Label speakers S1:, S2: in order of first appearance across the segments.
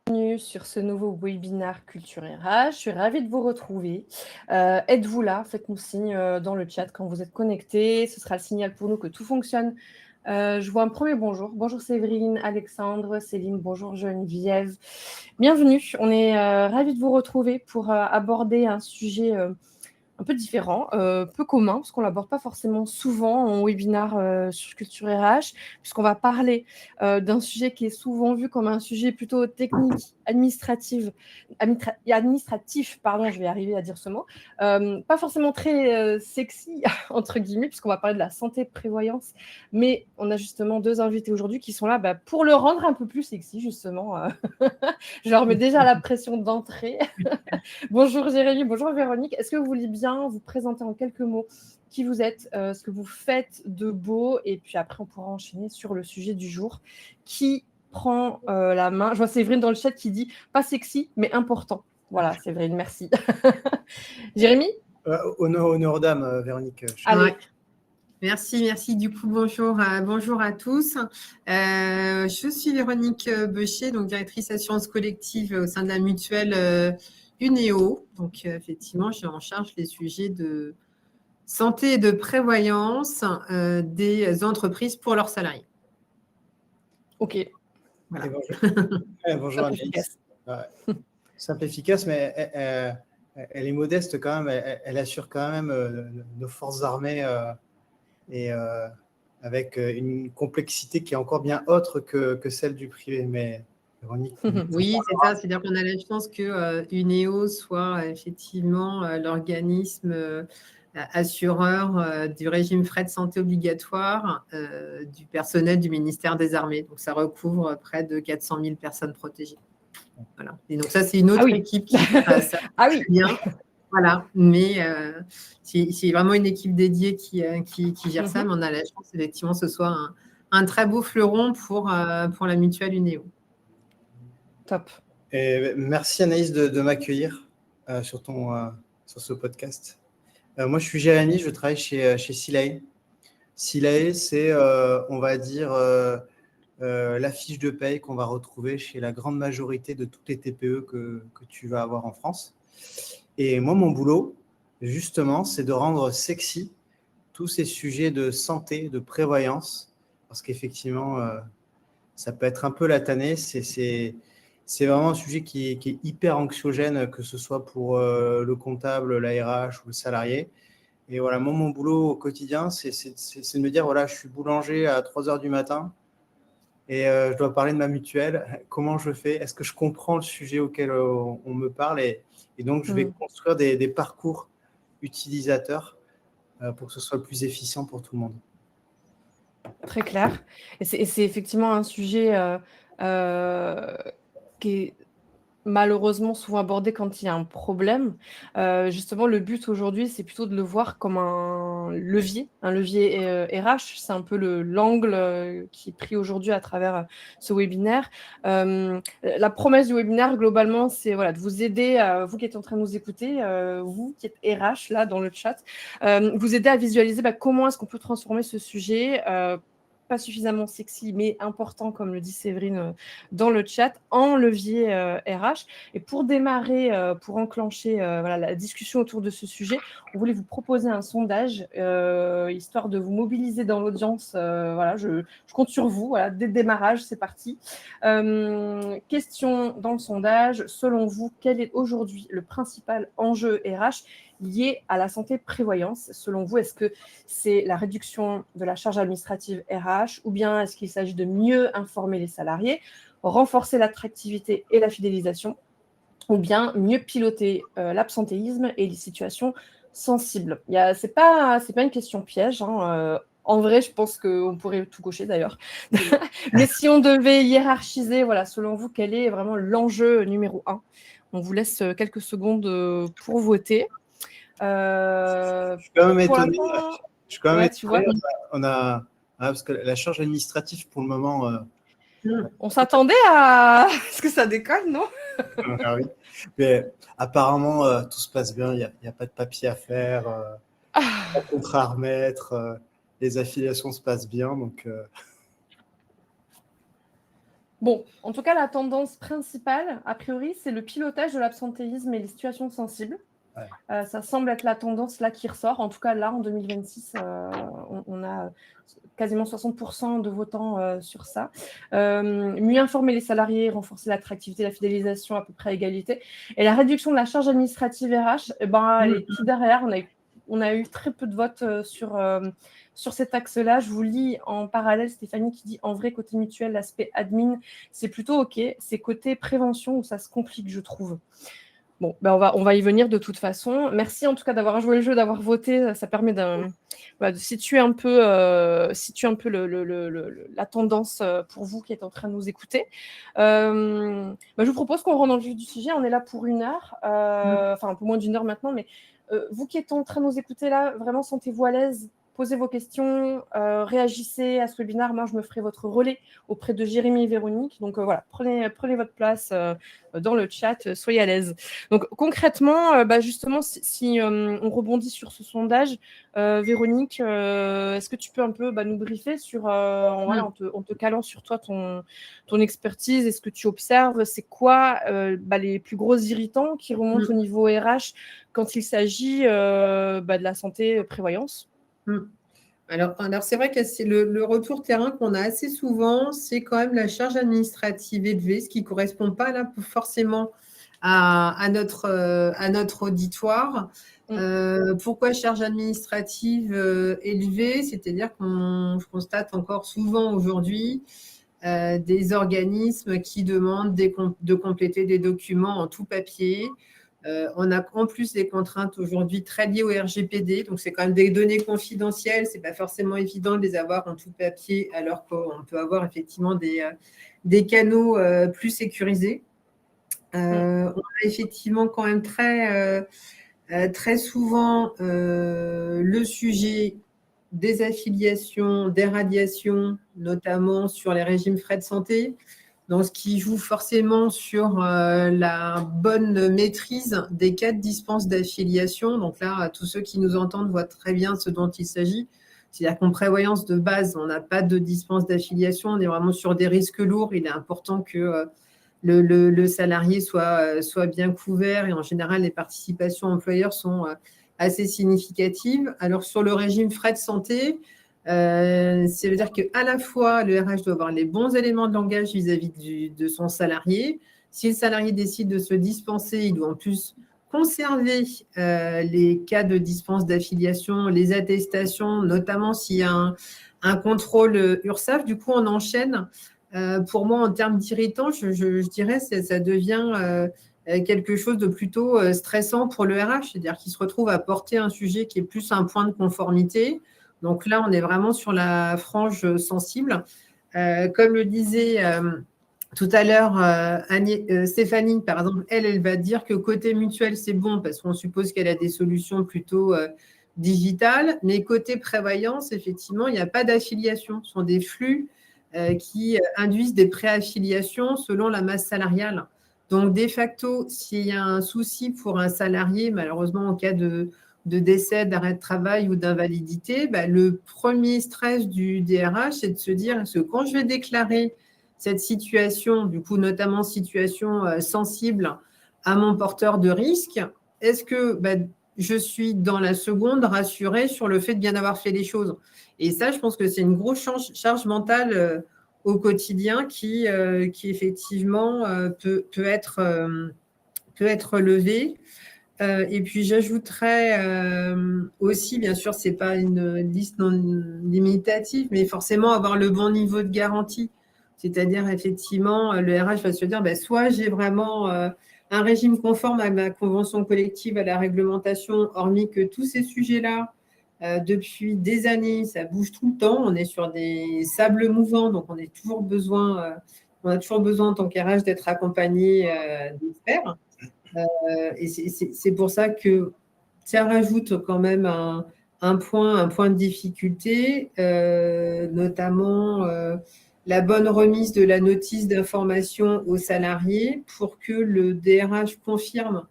S1: Bienvenue sur ce nouveau webinaire Culture RH. Je suis ravie de vous retrouver. Êtes-vous là? Faites-nous signe dans le chat quand vous êtes connectés. Ce sera le signal pour nous que tout fonctionne. Je vois un premier bonjour. Bonjour Séverine, Alexandre, Céline, bonjour Geneviève. Bienvenue. On est ravis de vous retrouver pour aborder un sujet un peu différent, peu commun, parce qu'on ne l'aborde pas forcément souvent en webinaire sur Culture RH, puisqu'on va parler d'un sujet qui est souvent vu comme un sujet plutôt technique, administratif, pardon, je vais arriver à dire ce mot, pas forcément très sexy, entre guillemets, puisqu'on va parler de la santé prévoyance, mais on a justement deux invités aujourd'hui qui sont là pour le rendre un peu plus sexy, justement. Je leur mets déjà la pression d'entrée. Bonjour Jérémy, bonjour Véronique. Est-ce que vous voulez bien vous présenter en quelques mots qui vous êtes, ce que vous faites de beau, et puis après on pourra enchaîner sur le sujet du jour. Qui prend la main? Je vois Séverine dans le chat qui dit pas sexy mais important. Voilà Séverine, merci. Jérémy?
S2: Honneur aux dames, Véronique.
S1: Allez.
S3: Ouais. Merci. Du coup, bonjour à tous. Je suis Véronique Beucher, donc directrice assurance collective au sein de la mutuelle Unéo. Donc, effectivement, je suis en charge des sujets de santé et de prévoyance des entreprises pour leurs salariés.
S1: Ok.
S3: Voilà.
S2: Bonjour Anaïs. Simple, efficace, mais elle est modeste quand même. Elle assure quand même nos forces armées et avec une complexité qui est encore bien autre que celle du privé. Mais Véronique.
S3: Oui, c'est ça. C'est-à-dire qu'on a la chance que Unéo soit effectivement l'organisme assureur du régime frais de santé obligatoire du personnel du ministère des Armées. Donc, ça recouvre près de 400 000 personnes protégées. Voilà. Et donc, ça, c'est une autre équipe qui fait ça bien. Voilà. Mais c'est vraiment une équipe dédiée qui gère ça. Mais on a la chance, effectivement, que ce soit un très beau fleuron pour la mutuelle Unéo.
S1: Top.
S2: Et merci Anaïs de m'accueillir sur ce podcast. Moi, je suis Jérémy, je travaille chez Silae. Silae, c'est, on va dire, la fiche de paye qu'on va retrouver chez la grande majorité de toutes les TPE que tu vas avoir en France. Et moi, mon boulot, justement, c'est de rendre sexy tous ces sujets de santé, de prévoyance, parce qu'effectivement, ça peut être un peu la tannée. C'est vraiment un sujet qui est hyper anxiogène, que ce soit pour le comptable, la RH ou le salarié. Et voilà, moi, mon boulot au quotidien, c'est de me dire, voilà, je suis boulanger à 3h du matin et je dois parler de ma mutuelle. Comment je fais? Est-ce que je comprends le sujet auquel on me parle? Et donc, je vais construire des parcours utilisateurs pour que ce soit le plus efficient pour tout le monde.
S1: Très clair. Et c'est effectivement un sujet qui est malheureusement souvent abordé quand il y a un problème. Justement, le but aujourd'hui, c'est plutôt de le voir comme un levier RH. C'est un peu l'angle qui est pris aujourd'hui à travers ce webinaire. La promesse du webinaire, globalement, c'est de vous aider, vous qui êtes en train de nous écouter, vous qui êtes RH là dans le chat, vous aider à visualiser comment est-ce qu'on peut transformer ce sujet pas suffisamment sexy, mais important, comme le dit Séverine dans le chat, en levier RH. Et pour démarrer, pour enclencher la discussion autour de ce sujet, on voulait vous proposer un sondage, histoire de vous mobiliser dans l'audience. Je compte sur vous. Voilà, dès le démarrage, c'est parti. Question dans le sondage. Selon vous, quel est aujourd'hui le principal enjeu RH lié à la santé prévoyance? Selon vous, est-ce que c'est la réduction de la charge administrative RH, ou bien est-ce qu'il s'agit de mieux informer les salariés, renforcer l'attractivité et la fidélisation, ou bien mieux piloter l'absentéisme et les situations sensibles? C'est pas une question piège, hein. En vrai, je pense qu'on pourrait tout cocher d'ailleurs. Mais si on devait hiérarchiser, selon vous, quel est vraiment l'enjeu numéro 1? On vous laisse quelques secondes pour voter.
S2: Je suis quand même étonné.
S1: Tu vois,
S2: parce que la charge administrative, pour le moment.
S1: On s'attendait à ce que ça décolle, non?
S2: Ah oui. Mais apparemment, tout se passe bien. Il n'y a pas de papier à faire, pas de contrat à remettre. Les affiliations se passent bien. Donc,
S1: Bon, en tout cas, la tendance principale, a priori, c'est le pilotage de l'absentéisme et les situations sensibles.
S2: Ouais.
S1: Ça semble être la tendance là qui ressort. En tout cas, là, en 2026, on a quasiment 60% de votants sur ça. Mieux informer les salariés, renforcer l'attractivité, la fidélisation à peu près à égalité. Et la réduction de la charge administrative RH, elle est tout derrière. On a eu très peu de votes sur cet axe-là. Je vous lis en parallèle Stéphanie qui dit « En vrai, côté mutuel, l'aspect admin, c'est plutôt OK. C'est côté prévention où ça se complique, je trouve. » Bon, on va y venir de toute façon. Merci en tout cas d'avoir joué le jeu, d'avoir voté. Ça permet de situer un peu, la tendance pour vous qui êtes en train de nous écouter. Je vous propose qu'on rentre dans le vif du sujet. On est là pour 1 heure, enfin un peu moins d'1 heure maintenant, mais vous qui êtes en train de nous écouter là, vraiment sentez-vous à l'aise. Posez vos questions, réagissez à ce webinaire. Moi, je me ferai votre relais auprès de Jérémy et Véronique. Donc voilà, prenez votre place dans le chat, soyez à l'aise. Donc concrètement, justement, si on rebondit sur ce sondage, Véronique, est-ce que tu peux un peu nous briefer sur, en te calant sur toi, ton expertise et ce que tu observes, c'est quoi les plus gros irritants qui remontent au niveau RH quand il s'agit de la santé prévoyance?
S3: Alors c'est vrai que c'est le retour terrain qu'on a assez souvent, c'est quand même la charge administrative élevée, ce qui ne correspond pas là forcément à notre auditoire. Pourquoi charge administrative élevée? C'est-à-dire qu'on constate encore souvent aujourd'hui des organismes qui demandent de compléter des documents en tout papier. On a en plus des contraintes aujourd'hui très liées au RGPD, donc c'est quand même des données confidentielles, c'est pas forcément évident de les avoir en tout papier, alors qu'on peut avoir effectivement des canaux plus sécurisés. On a effectivement quand même très souvent le sujet des affiliations, des radiations, notamment sur les régimes frais de santé, donc ce qui joue forcément sur la bonne maîtrise des cas de dispense d'affiliation. Donc là, tous ceux qui nous entendent voient très bien ce dont il s'agit. C'est-à-dire qu'en prévoyance de base, on n'a pas de dispense d'affiliation, on est vraiment sur des risques lourds. Il est important que le salarié soit bien couvert et en général, les participations employeurs sont assez significatives. Alors sur le régime frais de santé, ça veut dire qu'à la fois, le RH doit avoir les bons éléments de langage vis-à-vis de son salarié. Si le salarié décide de se dispenser, il doit en plus conserver les cas de dispense d'affiliation, les attestations, notamment s'il y a un contrôle URSSAF. Du coup, on enchaîne. Pour moi, en termes d'irritant, je dirais que ça devient quelque chose de plutôt stressant pour le RH, c'est-à-dire qu'il se retrouve à porter un sujet qui est plus un point de conformité. Donc là, on est vraiment sur la frange sensible. Comme le disait tout à l'heure Stéphanie, par exemple, elle va dire que côté mutuel, c'est bon parce qu'on suppose qu'elle a des solutions plutôt digitales. Mais côté prévoyance, effectivement, il n'y a pas d'affiliation. Ce sont des flux qui induisent des préaffiliations selon la masse salariale. Donc, de facto, s'il y a un souci pour un salarié, malheureusement, en cas de décès, d'arrêt de travail ou d'invalidité, le premier stress du DRH, c'est de se dire que quand je vais déclarer cette situation, du coup, notamment situation sensible à mon porteur de risque, est-ce que je suis dans la seconde rassurée sur le fait de bien avoir fait les choses? Et ça, je pense que c'est une grosse charge mentale au quotidien qui effectivement peut être levée. Et puis, j'ajouterais aussi, bien sûr, ce n'est pas une liste non limitative, mais forcément avoir le bon niveau de garantie. C'est-à-dire, effectivement, le RH va se dire, soit j'ai vraiment un régime conforme à ma convention collective, à la réglementation, hormis que tous ces sujets-là, depuis des années, ça bouge tout le temps. On est sur des sables mouvants, donc on a toujours besoin en tant qu'RH d'être accompagné d'experts. Et c'est pour ça que ça rajoute quand même un point de difficulté, notamment la bonne remise de la notice d'information aux salariés pour que le DRH confirme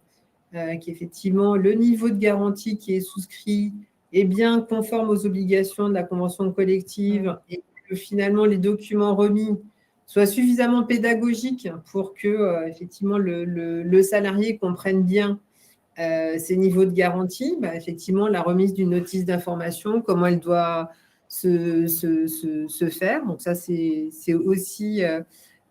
S3: qu'effectivement le niveau de garantie qui est souscrit est bien conforme aux obligations de la convention collective et que finalement les documents remis soit suffisamment pédagogique pour que effectivement le salarié comprenne bien ces niveaux de garantie, effectivement, la remise d'une notice d'information, comment elle doit se faire. Donc ça, c'est aussi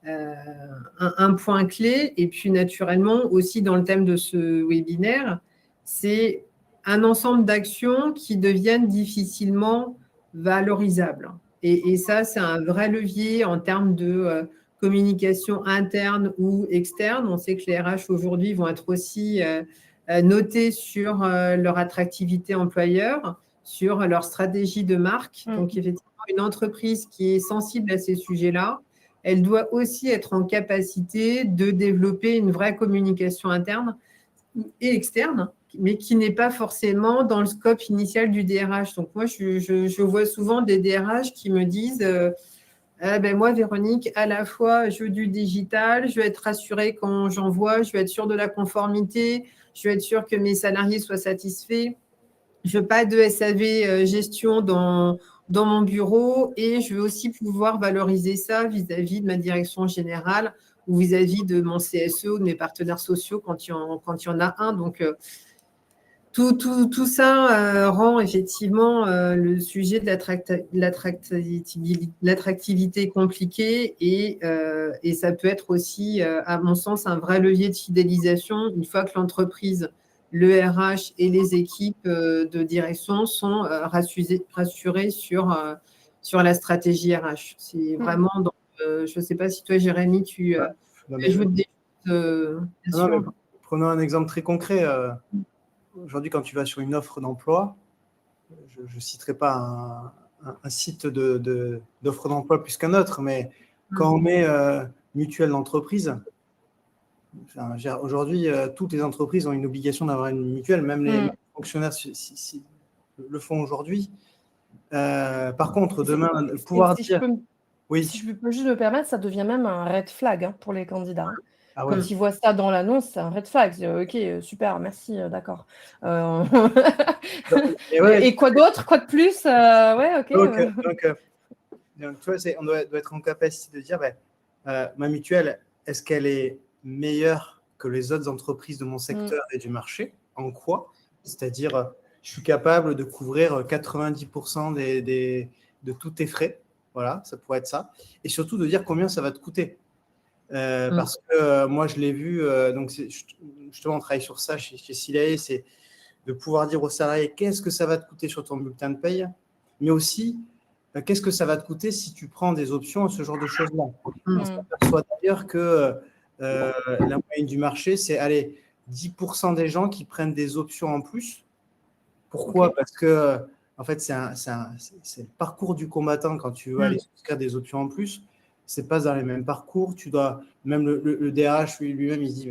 S3: un point clé. Et puis, naturellement, aussi dans le thème de ce webinaire, c'est un ensemble d'actions qui deviennent difficilement valorisables. Et ça, c'est un vrai levier en termes de communication interne ou externe. On sait que les RH aujourd'hui vont être aussi notés sur leur attractivité employeur, sur leur stratégie de marque. Donc, effectivement, une entreprise qui est sensible à ces sujets-là, elle doit aussi être en capacité de développer une vraie communication interne et externe, mais qui n'est pas forcément dans le scope initial du DRH. Donc, moi, je vois souvent des DRH qui me disent moi, Véronique, à la fois, je veux du digital, je veux être rassurée quand j'envoie, je veux être sûre de la conformité, je veux être sûre que mes salariés soient satisfaits. Je veux pas de SAV gestion dans mon bureau et je veux aussi pouvoir valoriser ça vis-à-vis de ma direction générale ou vis-à-vis de mon CSE ou de mes partenaires sociaux quand il y en a un. Donc, tout ça rend effectivement le sujet de l'attractivité compliqué et ça peut être aussi, à mon sens, un vrai levier de fidélisation une fois que l'entreprise, le RH et les équipes de direction sont rassurés sur la stratégie RH. C'est vraiment je ne sais pas si toi, Jérémy, tu ajoutes des choses.
S2: Prenons un exemple très concret. Aujourd'hui, quand tu vas sur une offre d'emploi, je ne citerai pas un site d'offre d'emploi plus qu'un autre, mais quand on met mutuelle d'entreprise, aujourd'hui, toutes les entreprises ont une obligation d'avoir une mutuelle, même les fonctionnaires le font aujourd'hui. Par contre, demain, pouvoir dire…
S1: Si je peux juste me permettre, ça devient même un red flag pour les candidats.
S2: Ah ouais.
S1: Quand ils voient ça dans l'annonce, c'est un red flag. Ok, super, merci, d'accord. Et quoi d'autre? Quoi de plus? Ouais, ok.
S2: Donc, tu vois, on doit être en capacité de dire ma mutuelle, est-ce qu'elle est meilleure que les autres entreprises de mon secteur et du marché? En quoi? C'est-à-dire, je suis capable de couvrir 90% de tous tes frais. Voilà, ça pourrait être ça. Et surtout de dire combien ça va te coûter. Parce que moi, je l'ai vu, donc justement, on travaille sur ça chez Silae, c'est de pouvoir dire aux salariés qu'est-ce que ça va te coûter sur ton bulletin de paye, mais aussi qu'est-ce que ça va te coûter si tu prends des options, ce genre de choses-là. On s'aperçoit d'ailleurs que la moyenne du marché, c'est 10% des gens qui prennent des options en plus. Pourquoi? Parce que en fait, c'est le parcours du combattant quand tu veux aller souscrire des options en plus. C'est pas dans les mêmes parcours. Tu dois, même le DRH lui-même, il se dit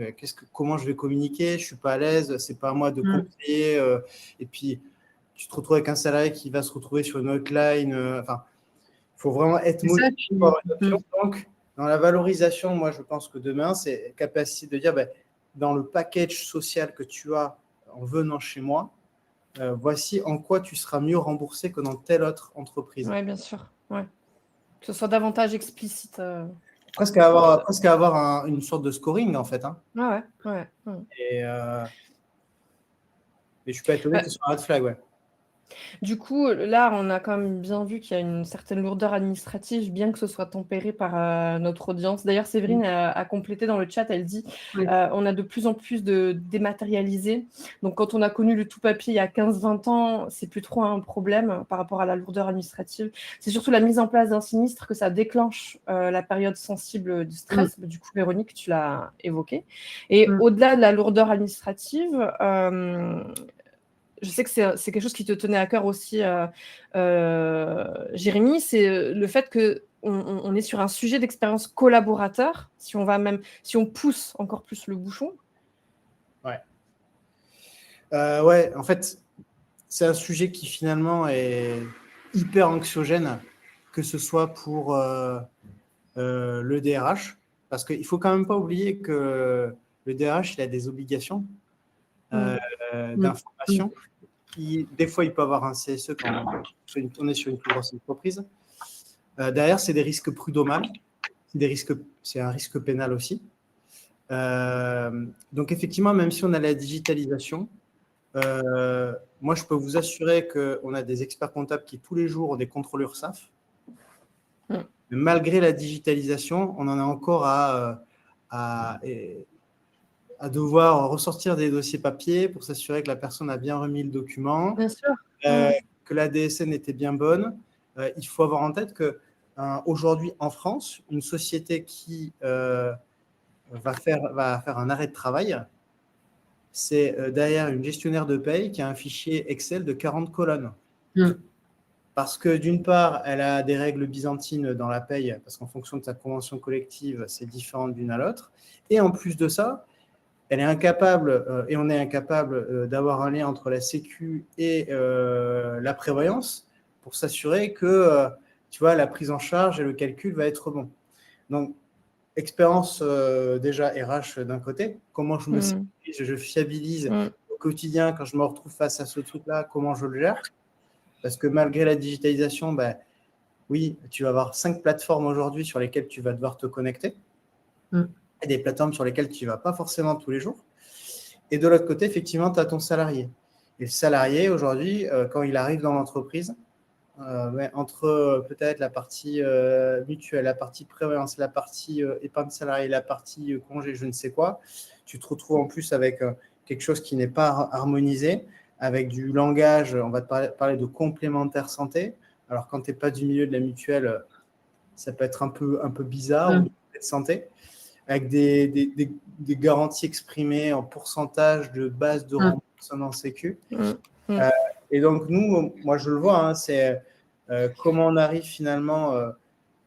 S2: comment je vais communiquer? Je suis pas à l'aise. C'est pas à moi de conseiller. Et puis, tu te retrouves avec un salarié qui va se retrouver sur une hotline. Enfin, il faut vraiment être motivé pour avoir une option. Donc, dans la valorisation, moi, je pense que demain, c'est capacité de dire dans le package social que tu as en venant chez moi, voici en quoi tu seras mieux remboursé que dans telle autre entreprise.
S1: Oui, bien sûr. Ouais. Que ce soit davantage explicite.
S2: Presque avoir une sorte de scoring, en fait. Hein.
S1: Ouais.
S2: Et je suis pas étonné que ce soit un red flag, ouais.
S1: Du coup, là, on a quand même bien vu qu'il y a une certaine lourdeur administrative, bien que ce soit tempéré par notre audience. D'ailleurs, Séverine a complété dans le chat, elle dit on a de plus en plus de dématérialisé. Donc, quand on a connu le tout papier il y a 15-20 ans, c'est plus trop un problème par rapport à la lourdeur administrative. C'est surtout la mise en place d'un sinistre que ça déclenche la période sensible du stress. Du coup, Véronique, tu l'as évoqué. Et au-delà de la lourdeur administrative, je sais que c'est quelque chose qui te tenait à cœur aussi, Jérémy, c'est le fait qu'on est sur un sujet d'expérience collaborateur, si on pousse encore plus le bouchon.
S2: Ouais, en fait, c'est un sujet qui finalement est hyper anxiogène, que ce soit pour le DRH, parce qu'il ne faut quand même pas oublier que le DRH, il a des obligations d'information. Des fois, il peut avoir un CSE quand on est sur une plus grosse entreprise. Derrière, c'est des risques prud'homales. c'est un risque pénal aussi. Donc effectivement, même si on a la digitalisation, moi je peux vous assurer qu'on a des experts comptables qui tous les jours ont des contrôles URSSAF. Mais malgré la digitalisation, on en a encore à devoir ressortir des dossiers papier pour s'assurer que la personne a bien remis le document,
S1: Bien sûr.
S2: que la DSN était bien bonne. Il faut avoir en tête qu'aujourd'hui en France, une société qui va faire un arrêt de travail, c'est derrière une gestionnaire de paye qui a un fichier Excel de 40 colonnes. Parce que d'une part, elle a des règles byzantines dans la paye, parce qu'en fonction de sa convention collective, c'est différent d'une à l'autre. Et en plus de ça, elle est incapable, et on est incapable d'avoir un lien entre la Sécu et la prévoyance pour s'assurer que tu vois, la prise en charge et le calcul va être bon. Donc, expérience déjà RH d'un côté, comment je me sécurise, je fiabilise au quotidien quand je me retrouve face à ce truc-là, comment je le gère. Parce que malgré la digitalisation, oui, tu vas avoir 5 plateformes aujourd'hui sur lesquelles tu vas devoir te connecter. Et des plateformes sur lesquelles tu ne vas pas forcément tous les jours. Et de l'autre côté, effectivement, tu as ton salarié. Et le salarié, aujourd'hui, quand il arrive dans l'entreprise, entre peut-être la partie mutuelle, la partie prévoyance, la partie épargne salariée, la partie congé, je ne sais quoi, tu te retrouves en plus avec quelque chose qui n'est pas harmonisé, avec du langage, on va te parler de complémentaire santé. Alors, quand tu n'es pas du milieu de la mutuelle, ça peut être un peu bizarre, ou de santé, avec des garanties exprimées en pourcentage de base de remboursement sécu. Et donc, nous, moi, je le vois, c'est comment on arrive finalement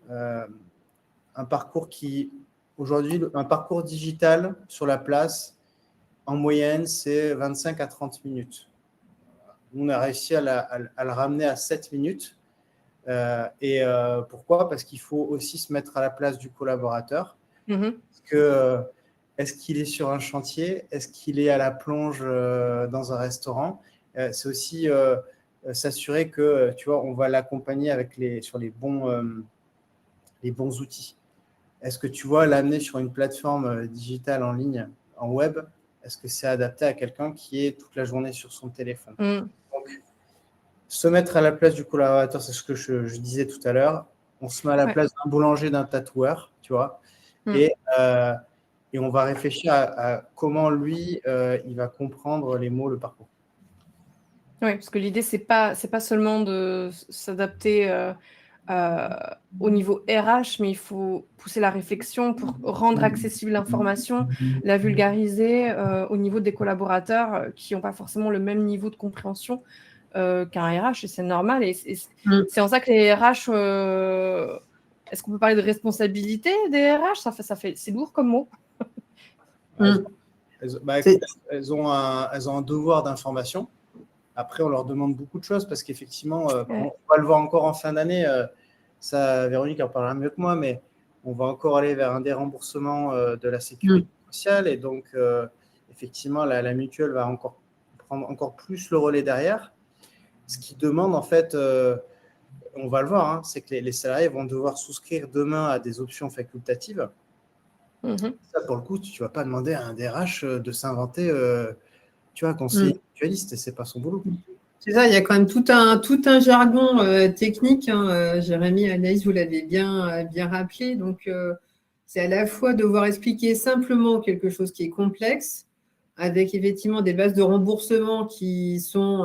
S2: un parcours qui, aujourd'hui, un parcours digital sur la place, en moyenne, c'est 25 à 30 minutes. On a réussi à le ramener à 7 minutes. Pourquoi ? Parce qu'il faut aussi se mettre à la place du collaborateur. Est-ce qu'il est sur un chantier ? Est-ce qu'il est à la plonge dans un restaurant ? C'est aussi s'assurer que, tu vois, on va l'accompagner sur les bons outils. Est-ce que tu vois l'amener sur une plateforme digitale en ligne, en web ? Est-ce que c'est adapté à quelqu'un qui est toute la journée sur son téléphone ? Donc, se mettre à la place du collaborateur, c'est ce que je disais tout à l'heure. On se met à la place d'un boulanger, d'un tatoueur, tu vois. Et on va réfléchir à comment lui, il va comprendre les mots, le parcours.
S1: Oui, parce que l'idée, c'est pas seulement de s'adapter au niveau RH, mais il faut pousser la réflexion pour rendre accessible l'information, la vulgariser au niveau des collaborateurs qui n'ont pas forcément le même niveau de compréhension qu'un RH, et c'est normal. Et c'est en ça que les RH... Est-ce qu'on peut parler de responsabilité des RH ? C'est lourd comme mot.
S2: Elles ont un devoir d'information. Après, on leur demande beaucoup de choses parce qu'effectivement, on va le voir encore en fin d'année. Ça, Véronique en parlera mieux que moi, mais on va encore aller vers un déremboursement de la sécurité sociale. Et donc, effectivement, la mutuelle va prendre encore plus le relais derrière. Ce qui demande, en fait, on va le voir, c'est que les salariés vont devoir souscrire demain à des options facultatives. Ça, pour le coup, tu ne vas pas demander à un DRH de s'inventer, tu vois, conseiller mutualiste, ce n'est pas son boulot.
S3: C'est ça, il y a quand même tout un jargon technique. Jérémy, Anaïs, vous l'avez bien rappelé. Donc, c'est à la fois devoir expliquer simplement quelque chose qui est complexe, avec effectivement des bases de remboursement qui sont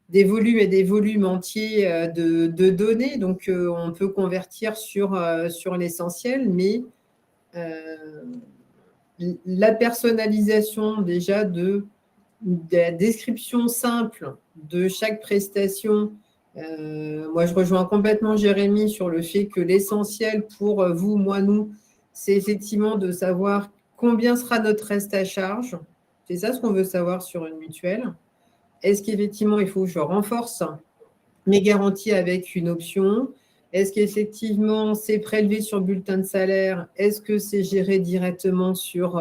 S3: des volumes et des volumes entiers de données. Donc, on peut convertir sur l'essentiel, mais la personnalisation déjà de la description simple de chaque prestation. Moi, je rejoins complètement Jérémy sur le fait que l'essentiel pour vous, moi, nous, c'est effectivement de savoir combien sera notre reste à charge. C'est ça ce qu'on veut savoir sur une mutuelle. Est-ce qu'effectivement, il faut que je renforce mes garanties avec une option ? Est-ce qu'effectivement, c'est prélevé sur bulletin de salaire ? Est-ce que c'est géré directement sur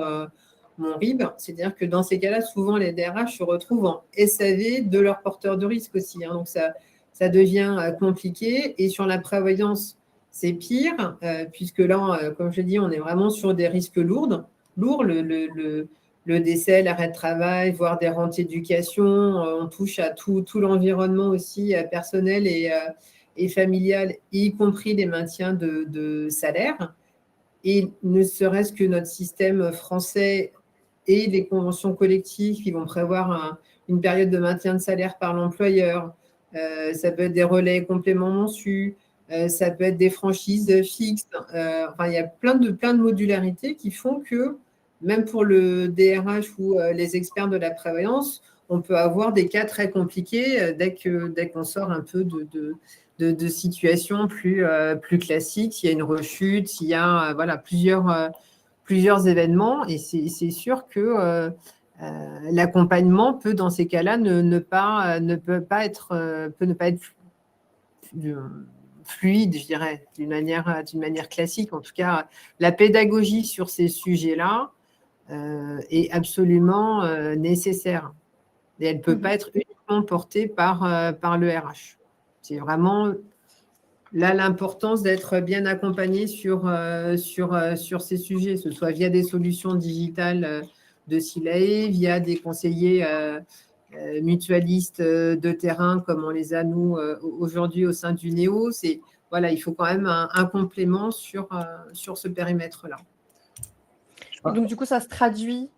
S3: mon RIB ? C'est-à-dire que dans ces cas-là, souvent, les DRH se retrouvent en SAV de leur porteur de risque aussi. Donc, ça devient compliqué. Et sur la prévoyance, c'est pire, puisque là, comme je dis, on est vraiment sur des risques lourds, le décès, l'arrêt de travail, voire des rentes d'éducation. On touche à tout l'environnement aussi personnel et familial, y compris des maintiens de salaire. Et ne serait-ce que notre système français et les conventions collectives qui vont prévoir une période de maintien de salaire par l'employeur. Ça peut être des relais compléments mensus, ça peut être des franchises fixes. Enfin, il y a plein de modularités qui font que, même pour le DRH ou les experts de la prévoyance, on peut avoir des cas très compliqués dès qu'on sort un peu de situations plus classiques. S'il y a une rechute, s'il y a voilà, plusieurs événements. Et c'est sûr que l'accompagnement peut, dans ces cas-là, peut ne pas être fluide, je dirais, d'une manière classique. En tout cas, la pédagogie sur ces sujets-là est absolument nécessaire. Et elle ne peut pas être uniquement portée par le RH. C'est vraiment là l'importance d'être bien accompagné sur ces sujets, que ce soit via des solutions digitales de SILAE, via des conseillers mutualistes de terrain comme on les a nous aujourd'hui au sein du NEO. Voilà, il faut quand même un complément sur ce périmètre-là.
S1: Et donc, du coup, ça se traduit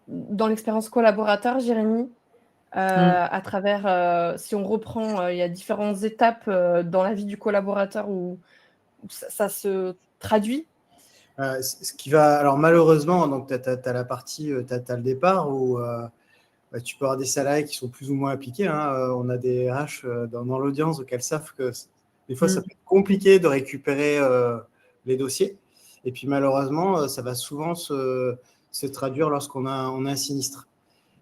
S1: dans l'expérience collaborateur, Jérémy, à travers, si on reprend, il y a différentes étapes dans la vie du collaborateur où ça se traduit.
S2: Ce qui va, alors malheureusement, donc tu as la partie, tu as le départ où tu peux avoir des salariés qui sont plus ou moins appliqués. On a des RH dans l'audience auxquels savent que des fois, ça peut être compliqué de récupérer les dossiers. Et puis malheureusement, ça va souvent se traduire lorsqu'on a un sinistre.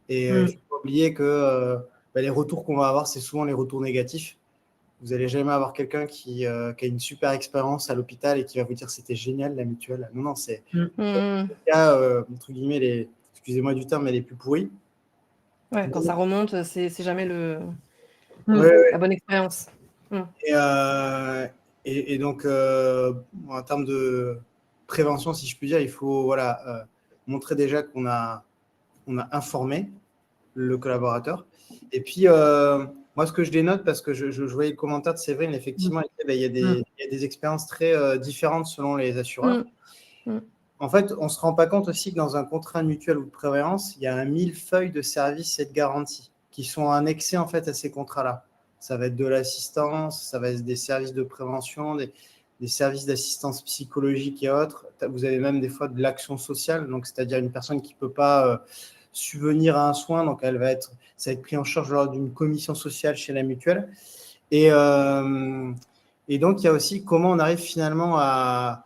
S2: Et il ne faut pas oublier que les retours qu'on va avoir, c'est souvent les retours négatifs. Vous n'allez jamais avoir quelqu'un qui a une super expérience à l'hôpital et qui va vous dire c'était génial la mutuelle. Non, c'est le cas, entre guillemets, excusez-moi du terme, mais les plus pourris.
S1: Ouais, quand ça remonte, c'est jamais
S2: la
S1: bonne expérience.
S2: Et donc, en termes de prévention, si je puis dire, il faut montrer déjà qu'on a informé le collaborateur. Et puis, moi, ce que je dénote, parce que je voyais le commentaire de Séverine, effectivement, il y a des expériences très différentes selon les assureurs. En fait, on ne se rend pas compte aussi que dans un contrat mutuel ou de prévoyance, il y a un millefeuille de services et de garanties qui sont annexés en fait à ces contrats-là. Ça va être de l'assistance, ça va être des services de prévention, des services d'assistance psychologique et autres. Vous avez même des fois de l'action sociale, donc c'est-à-dire une personne qui ne peut pas subvenir à un soin, donc ça va être pris en charge lors d'une commission sociale chez la mutuelle. Et donc, il y a aussi comment on arrive finalement à,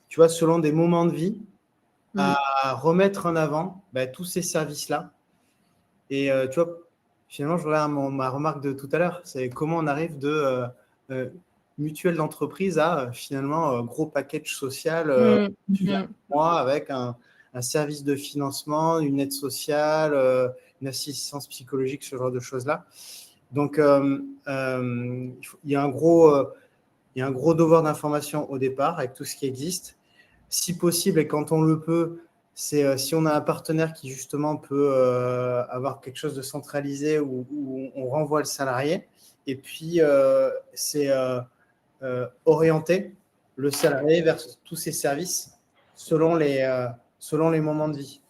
S2: tu vois, selon des moments de vie, à remettre en avant tous ces services-là. Et tu vois, finalement, je reviens à ma remarque de tout à l'heure, c'est comment on arrive de mutuelle d'entreprise à finalement gros package social mois avec un service de financement, une aide sociale, une assistance psychologique, ce genre de choses-là. Donc, il y a un gros devoir d'information au départ avec tout ce qui existe. Si possible, et quand on le peut, c'est si on a un partenaire qui justement peut avoir quelque chose de centralisé où on renvoie le salarié. Et puis, c'est orienter le salarié vers tous ces services selon les moments de vie.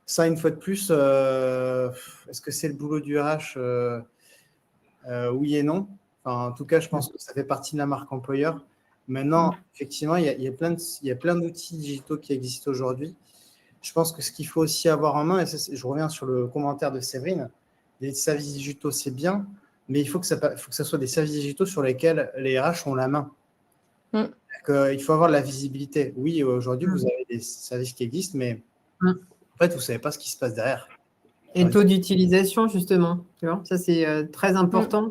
S2: Ça, une fois de plus, est-ce que c'est le boulot du RH oui et non. Enfin, en tout cas, je pense que ça fait partie de la marque employeur. Maintenant, effectivement, il y a plein d'outils digitaux qui existent aujourd'hui. Je pense que ce qu'il faut aussi avoir en main, et je reviens sur le commentaire de Séverine, les services digitaux, c'est bien, mais il faut que ça soit des services digitaux sur lesquels les RH ont la main. Il faut avoir de la visibilité. Oui, aujourd'hui, vous avez des services qui existent, mais en fait, vous ne savez pas ce qui se passe derrière.
S3: Et le taux d'utilisation, justement, tu vois, ça, c'est très important.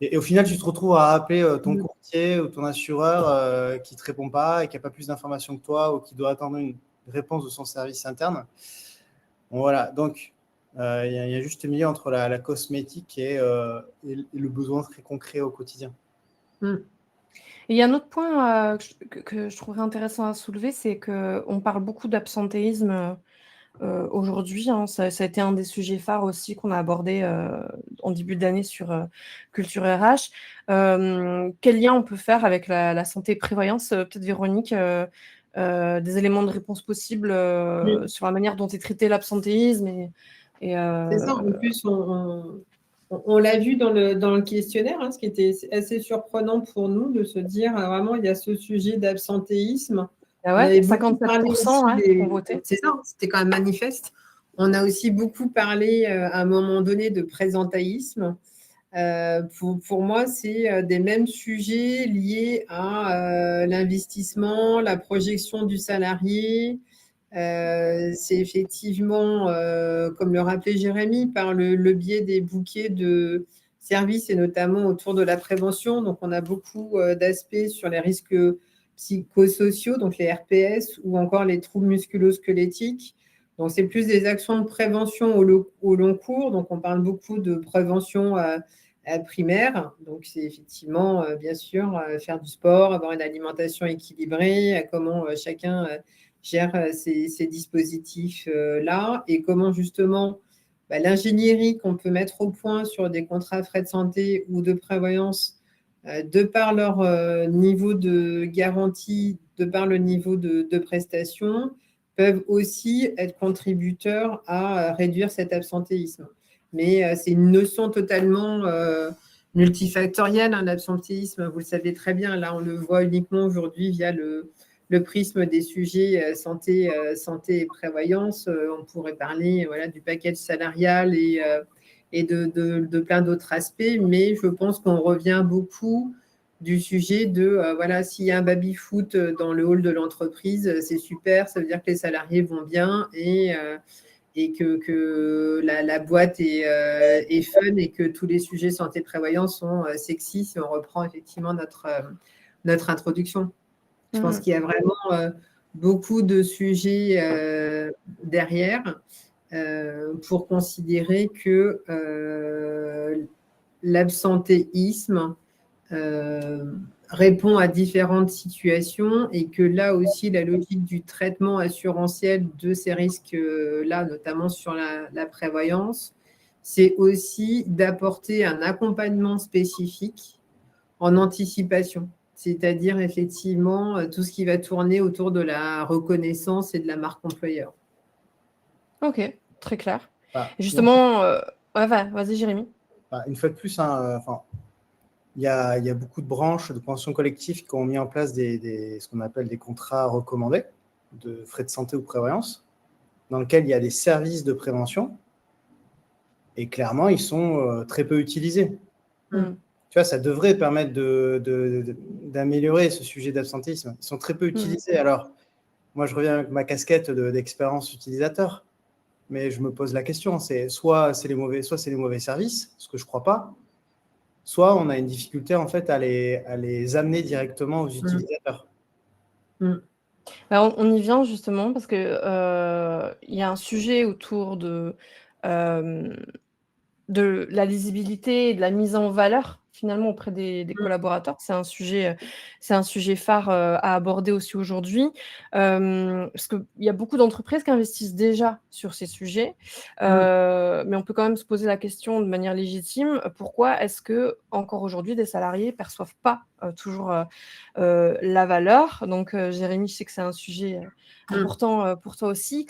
S2: Et au final, tu te retrouves à appeler ton courtier ou ton assureur qui ne te répond pas et qui n'a pas plus d'informations que toi ou qui doit attendre une réponse de son service interne. Bon, voilà, donc il y a juste le milieu entre la cosmétique et le besoin très concret au quotidien.
S1: Et il y a un autre point que je trouverais intéressant à soulever, c'est qu'on parle beaucoup d'absentéisme aujourd'hui. Hein. Ça a été un des sujets phares aussi qu'on a abordé en début d'année sur Culture RH. Quel lien on peut faire avec la santé et prévoyance? Peut-être Véronique, des éléments de réponse possibles sur la manière dont est traité l'absentéisme
S3: C'est ça, en plus, on l'a vu dans le questionnaire, hein, ce qui était assez surprenant pour nous de se dire vraiment il y a ce sujet d'absentéisme.
S1: Ah
S3: On
S1: ouais,
S3: avait beaucoup parlé
S1: 57%
S3: aussi
S1: ont voté.
S3: C'est ça, c'était quand même manifeste. On a aussi beaucoup parlé à un moment donné de présentéisme. Pour moi, c'est des mêmes sujets liés à l'investissement, la projection du salarié. C'est effectivement, comme le rappelait Jérémy, par le biais des bouquets de services et notamment autour de la prévention. Donc, on a beaucoup d'aspects sur les risques psychosociaux, donc les RPS ou encore les troubles musculo-squelettiques. Donc, c'est plus des actions de prévention au long cours. Donc, on parle beaucoup de prévention primaire. Donc, c'est effectivement, bien sûr, faire du sport, avoir une alimentation équilibrée, comment chacun gère ces dispositifs-là et comment justement l'ingénierie qu'on peut mettre au point sur des contrats frais de santé ou de prévoyance, de par leur niveau de garantie, de par le niveau de prestation, peuvent aussi être contributeurs à réduire cet absentéisme. Mais c'est une notion totalement multifactorielle, hein, l'absentéisme, vous le savez très bien. Là, on le voit uniquement aujourd'hui via le prisme des sujets santé et prévoyance. On pourrait parler du package salarial et de plein d'autres aspects, mais je pense qu'on revient beaucoup du sujet de s'il y a un baby-foot dans le hall de l'entreprise, c'est super, ça veut dire que les salariés vont bien et que la boîte est fun et que tous les sujets santé et prévoyance sont sexy si on reprend effectivement notre introduction. Je pense qu'il y a vraiment beaucoup de sujets derrière pour considérer que l'absentéisme répond à différentes situations et que là aussi, la logique du traitement assurantiel de ces risques-là, notamment sur la prévoyance, c'est aussi d'apporter un accompagnement spécifique en anticipation. C'est-à-dire effectivement tout ce qui va tourner autour de la reconnaissance et de la marque employeur.
S1: Ok, très clair. Justement, vas-y Jérémy.
S2: Une fois de plus, hein, il y a beaucoup de branches de pension collective qui ont mis en place ce qu'on appelle des contrats recommandés de frais de santé ou prévoyance, dans lesquels il y a des services de prévention, et clairement, ils sont très peu utilisés. Tu vois, ça devrait permettre d'améliorer ce sujet d'absentéisme. Ils sont très peu utilisés. Alors, moi, je reviens avec ma casquette d'expérience utilisateur, mais je me pose la question, soit c'est les mauvais services, ce que je ne crois pas, soit on a une difficulté en fait à les amener directement aux utilisateurs.
S1: On y vient justement parce que il y a un sujet autour de la lisibilité et de la mise en valeur finalement auprès des collaborateurs. C'est un sujet phare à aborder aussi aujourd'hui parce qu'il y a beaucoup d'entreprises qui investissent déjà sur ces sujets, mais on peut quand même se poser la question de manière légitime, pourquoi est-ce que encore aujourd'hui des salariés ne perçoivent pas toujours la valeur? Donc Jérémy, je sais que c'est un sujet important pour toi aussi.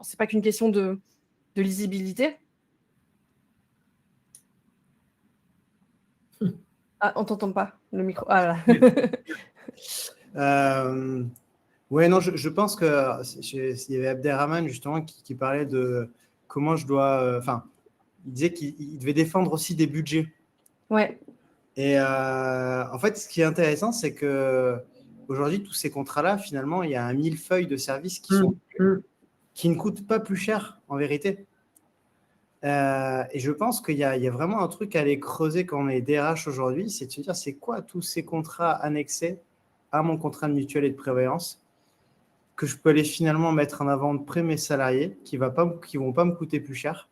S1: C'est pas qu'une question de lisibilité. Ah, on t'entend pas, le micro. Ah
S2: là. Ouais, non, je pense que il y avait Abderrahman justement qui parlait de comment je dois. Il disait qu'il devait défendre aussi des budgets.
S1: Ouais.
S2: Et en fait, ce qui est intéressant, c'est que aujourd'hui, tous ces contrats-là, finalement, il y a un millefeuille de services qui ne coûtent pas plus cher en vérité. Et je pense qu'il y a vraiment un truc à aller creuser quand on est DRH aujourd'hui, c'est de se dire c'est quoi tous ces contrats annexés à mon contrat de mutuelle et de prévoyance que je peux aller finalement mettre en avant près mes salariés qui vont pas me coûter plus cher.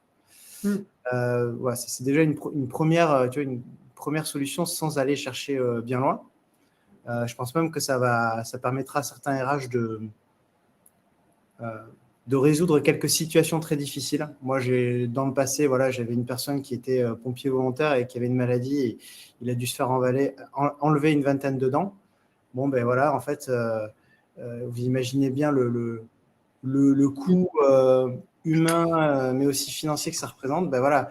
S2: C'est déjà une première solution sans aller chercher bien loin. Je pense même que ça permettra à certains RH de résoudre quelques situations très difficiles. Moi, dans le passé, voilà, j'avais une personne qui était pompier volontaire et qui avait une maladie et il a dû se faire enlever une vingtaine de dents. Bon, ben voilà, en fait, vous imaginez bien le coût humain, mais aussi financier que ça représente. Ben voilà,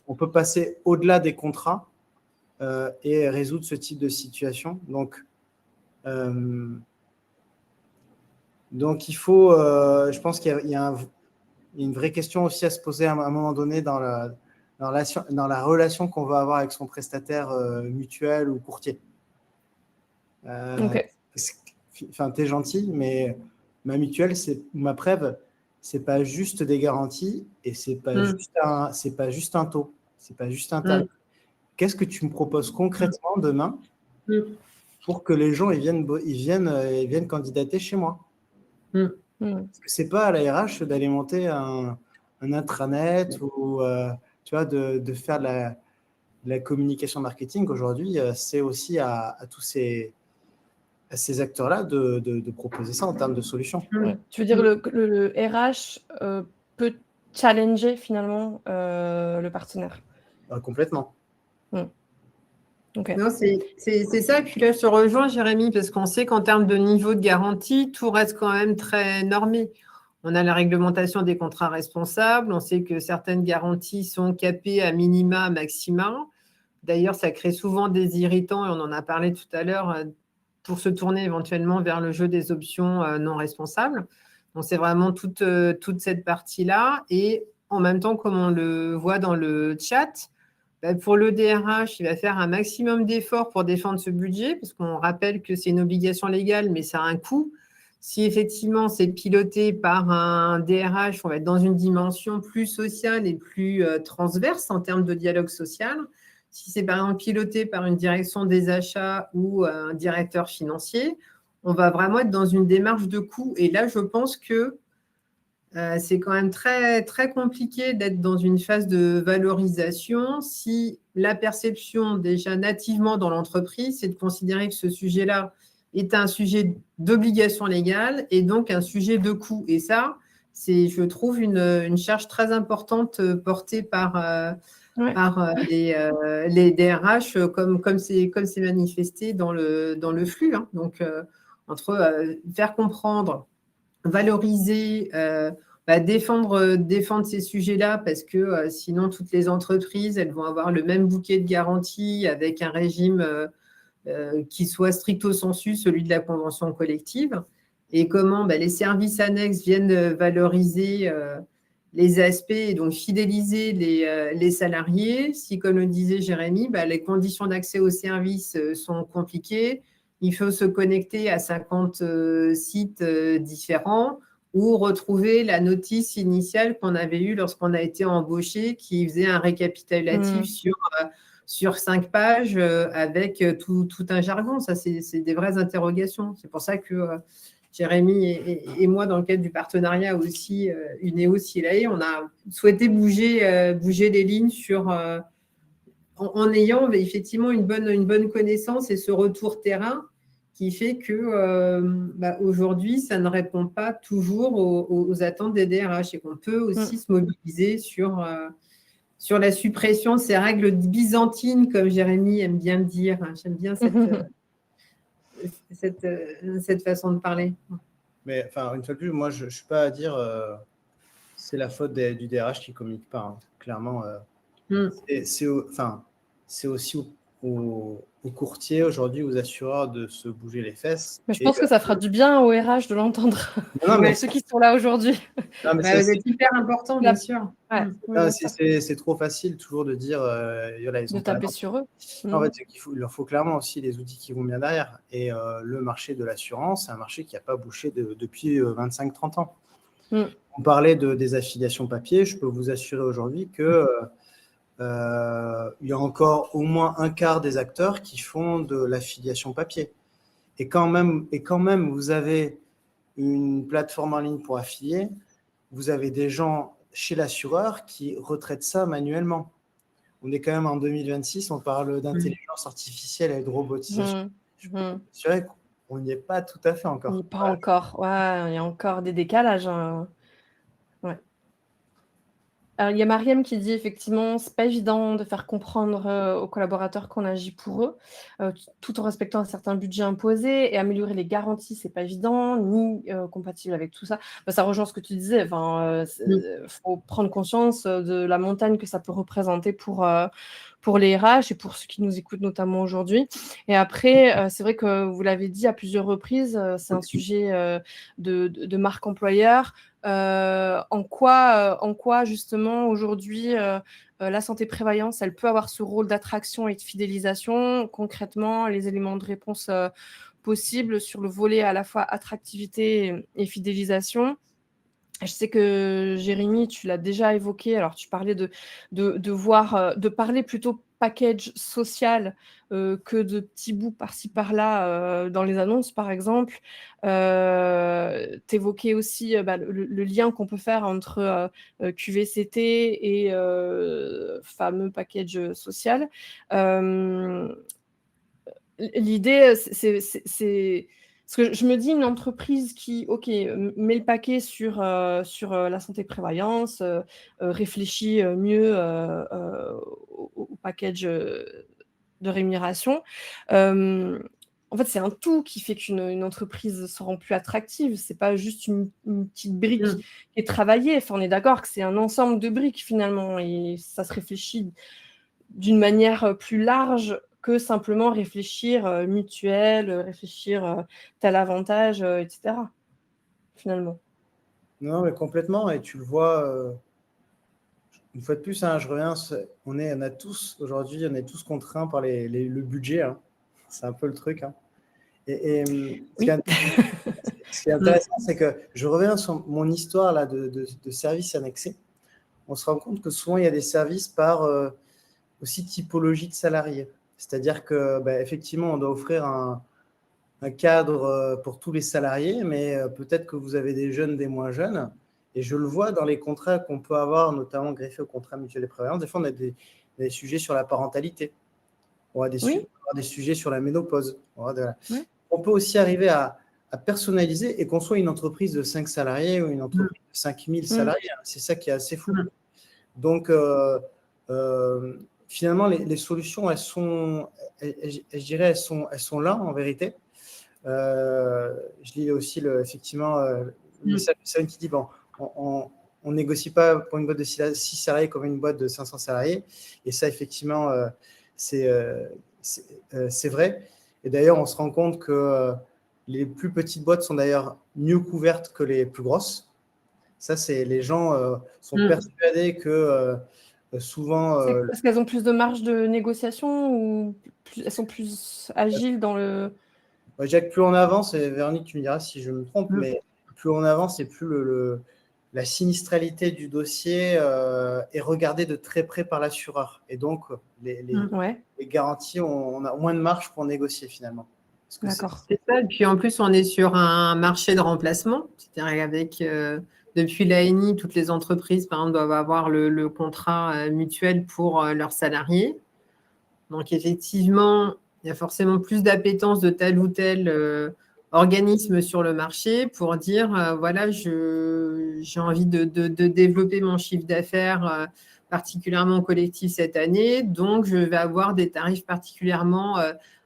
S2: on peut passer au-delà des contrats et résoudre ce type de situation. Donc, il faut, je pense qu'il y a une vraie question aussi à se poser à un moment donné dans la relation qu'on va avoir avec son prestataire mutuel ou courtier.
S1: Ok.
S2: Enfin, t'es gentil, mais ma mutuelle, ma Prév, c'est pas juste des garanties et c'est pas juste un taux, c'est pas juste un tarif. Qu'est-ce que tu me proposes concrètement demain pour que les gens ils viennent candidater chez moi? Parce que c'est pas à la RH d'aller monter un intranet ou tu vois, de faire de la communication marketing. Aujourd'hui, c'est aussi à tous ces acteurs-là de proposer ça en termes de solutions.
S1: Tu veux dire que le RH peut challenger finalement le partenaire?
S2: Complètement.
S1: Okay.
S3: Non, c'est ça. Puis là, je te rejoins, Jérémy, parce qu'on sait qu'en termes de niveau de garantie, tout reste quand même très normé. On a la réglementation des contrats responsables. On sait que certaines garanties sont capées à minima, à maxima. D'ailleurs, ça crée souvent des irritants, et on en a parlé tout à l'heure, pour se tourner éventuellement vers le jeu des options non responsables. Donc, c'est vraiment toute cette partie-là. Et en même temps, comme on le voit dans le chat, pour le DRH, il va faire un maximum d'efforts pour défendre ce budget, parce qu'on rappelle que c'est une obligation légale, mais ça a un coût. Si effectivement c'est piloté par un DRH, on va être dans une dimension plus sociale et plus transverse en termes de dialogue social. Si c'est par exemple piloté par une direction des achats ou un directeur financier, on va vraiment être dans une démarche de coût. Et là, je pense que c'est quand même très, très compliqué d'être dans une phase de valorisation si la perception déjà nativement dans l'entreprise, c'est de considérer que ce sujet-là est un sujet d'obligation légale et donc un sujet de coût. Et ça, c'est, je trouve, une charge très importante portée par les DRH comme c'est manifesté dans le flux. Hein. Donc, entre faire comprendre, valoriser, défendre ces sujets-là parce que sinon, toutes les entreprises, elles vont avoir le même bouquet de garanties avec un régime qui soit stricto sensu, celui de la convention collective. Et comment les services annexes viennent valoriser les aspects et donc fidéliser les salariés. Si, comme le disait Jérémy, les conditions d'accès aux services sont compliquées, il faut se connecter à 50 sites différents ou retrouver la notice initiale qu'on avait eue lorsqu'on a été embauché, qui faisait un récapitulatif sur 5 pages avec tout un jargon. Ça, c'est des vraies interrogations. C'est pour ça que Jérémy et moi, dans le cadre du partenariat aussi, UNEO Silae, on a souhaité bouger les lignes en ayant effectivement une bonne connaissance et ce retour terrain qui fait que aujourd'hui, ça ne répond pas toujours aux attentes des DRH et qu'on peut aussi se mobiliser sur la suppression de ces règles byzantines, comme Jérémy aime bien dire. J'aime bien cette façon de parler.
S2: Mais enfin, une fois de plus, moi, je ne suis pas à dire c'est la faute du DRH qui ne communique pas. Hein. Clairement, c'est aussi aux courtiers aujourd'hui, aux assureurs de se bouger les fesses.
S1: Mais je pense que ça fera du bien aux RH de l'entendre.
S2: Non, mais
S1: ceux qui sont là aujourd'hui.
S3: C'est hyper important, bien sûr.
S2: C'est trop facile toujours de dire ils sont
S1: de taper sur eux.
S2: En fait, il leur faut clairement aussi les outils qui vont bien derrière. Et le marché de l'assurance, c'est un marché qui n'a pas bougé depuis 25-30 ans. On parlait des affiliations papier. Je peux vous assurer aujourd'hui que il y a encore au moins un quart des acteurs qui font de l'affiliation papier. Et quand même, vous avez une plateforme en ligne pour affilier, vous avez des gens chez l'assureur qui retraitent ça manuellement. On est quand même en 2026, on parle d'intelligence artificielle et de robotisation. Je peux
S1: Mhm.
S2: t'assurer qu'on n'y est pas tout à fait
S1: Il
S2: encore.
S1: n'y a pas encore. Ouais, il y a encore des décalages, hein. Ouais. Alors, il y a Mariam qui dit effectivement, c'est pas évident de faire comprendre aux collaborateurs qu'on agit pour eux, tout en respectant un certain budget imposé et améliorer les garanties, c'est pas évident, ni compatible avec tout ça. Bah, ça rejoint ce que tu disais, enfin, faut prendre conscience de la montagne que ça peut représenter pour les RH et pour ceux qui nous écoutent notamment aujourd'hui. Et après, c'est vrai que vous l'avez dit à plusieurs reprises, c'est un sujet de marque employeur. En quoi justement aujourd'hui la santé prévoyance, elle peut avoir ce rôle d'attraction et de fidélisation. Concrètement, les éléments de réponse possibles sur le volet à la fois attractivité et fidélisation. Je sais que Jérémy, tu l'as déjà évoqué. Alors, tu parlais de parler plutôt package social que de petits bouts par-ci par-là dans les annonces, par exemple. Tu évoquais aussi le lien qu'on peut faire entre QVCT et fameux package social. L'idée, c'est parce que je me dis, une entreprise qui, OK, met le paquet sur la santé prévoyance, réfléchit mieux au package de rémunération. En fait, c'est un tout qui fait qu'une entreprise se rend plus attractive. C'est pas juste une petite brique qui est travaillée. Enfin, on est d'accord que c'est un ensemble de briques finalement, et ça se réfléchit d'une manière plus large que simplement réfléchir mutuelle, réfléchir tel avantage, etc. Finalement.
S2: Non, mais complètement. Et tu le vois, une fois de plus, hein, je reviens, on a tous, aujourd'hui, on est tous contraints par le budget, hein. C'est un peu le truc, hein. Et
S1: Oui.
S2: ce qui est intéressant, c'est que je reviens sur mon histoire là, de services annexés. On se rend compte que souvent, il y a des services par aussi typologie de salariés. C'est-à-dire que, effectivement, on doit offrir un cadre pour tous les salariés, mais peut-être que vous avez des jeunes, des moins jeunes. Et je le vois dans les contrats qu'on peut avoir, notamment greffés au contrat mutuel de prévoyance. Des fois, on a des sujets sur la parentalité. On a des sujets sur la ménopause. On peut aussi arriver à personnaliser et qu'on soit une entreprise de 5 salariés ou une entreprise de 5000 salariés. C'est ça qui est assez fou. Donc, finalement, les solutions, je dirais, elles sont là en vérité. Je lis aussi effectivement le message de Céline qui dit bon, on négocie pas pour une boîte de 6 salariés comme une boîte de 500 salariés. Et ça, effectivement, c'est vrai. Et d'ailleurs, on se rend compte que les plus petites boîtes sont d'ailleurs mieux couvertes que les plus grosses. Ça, c'est les gens sont persuadés que souvent.
S1: C'est parce qu'elles ont plus de marge de négociation ou elles sont plus agiles dans le.
S2: Je dirais que plus on avance, et Véronique, tu me diras si je me trompe, mais plus on avance et plus la sinistralité du dossier est regardée de très près par l'assureur. Et donc, les garanties, on a moins de marge pour négocier finalement.
S1: D'accord.
S3: C'est ça. Et puis en plus, on est sur un marché de remplacement. C'est-à-dire avec, depuis l'ANI, toutes les entreprises, par exemple, doivent avoir le contrat mutuel pour leurs salariés. Donc effectivement, il y a forcément plus d'appétence de tel ou tel organisme sur le marché pour dire, voilà, j'ai envie de développer mon chiffre d'affaires particulièrement collectif cette année, donc je vais avoir des tarifs particulièrement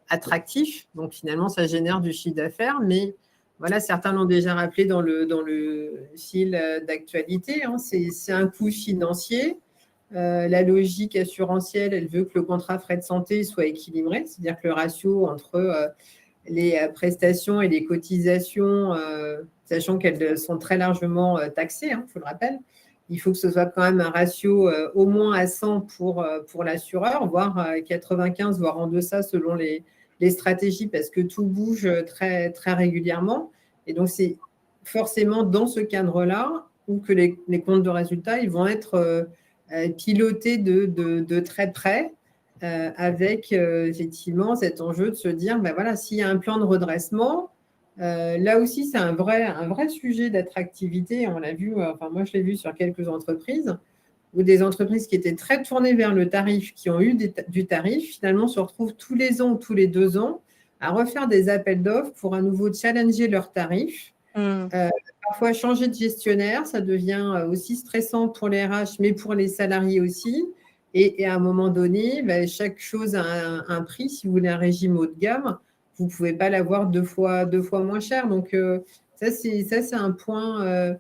S3: attractifs. Donc finalement, ça génère du chiffre d'affaires, mais voilà, certains l'ont déjà rappelé dans le fil d'actualité, hein, c'est un coût financier. La logique assurantielle, elle veut que le contrat frais de santé soit équilibré, c'est-à-dire que le ratio entre les prestations et les cotisations, sachant qu'elles sont très largement taxées, il faut le rappeler, il faut que ce soit quand même un ratio au moins à 100 pour l'assureur, voire 95, voire en deçà selon les stratégies, parce que tout bouge très, très régulièrement. Et donc, c'est forcément dans ce cadre-là où que les comptes de résultats, ils vont être pilotés de très près, avec effectivement cet enjeu de se dire, voilà, s'il y a un plan de redressement, là aussi, c'est un vrai sujet d'attractivité. On l'a vu, moi, je l'ai vu sur quelques entreprises, où des entreprises qui étaient très tournées vers le tarif, qui ont eu du tarif, finalement se retrouvent tous les ans ou tous les 2 ans à refaire des appels d'offres pour à nouveau challenger leurs tarifs. Parfois, changer de gestionnaire, ça devient aussi stressant pour les RH, mais pour les salariés aussi. Et à un moment donné, chaque chose a un prix. Si vous voulez un régime haut de gamme, vous ne pouvez pas l'avoir deux fois moins cher. Donc, ça, c'est un point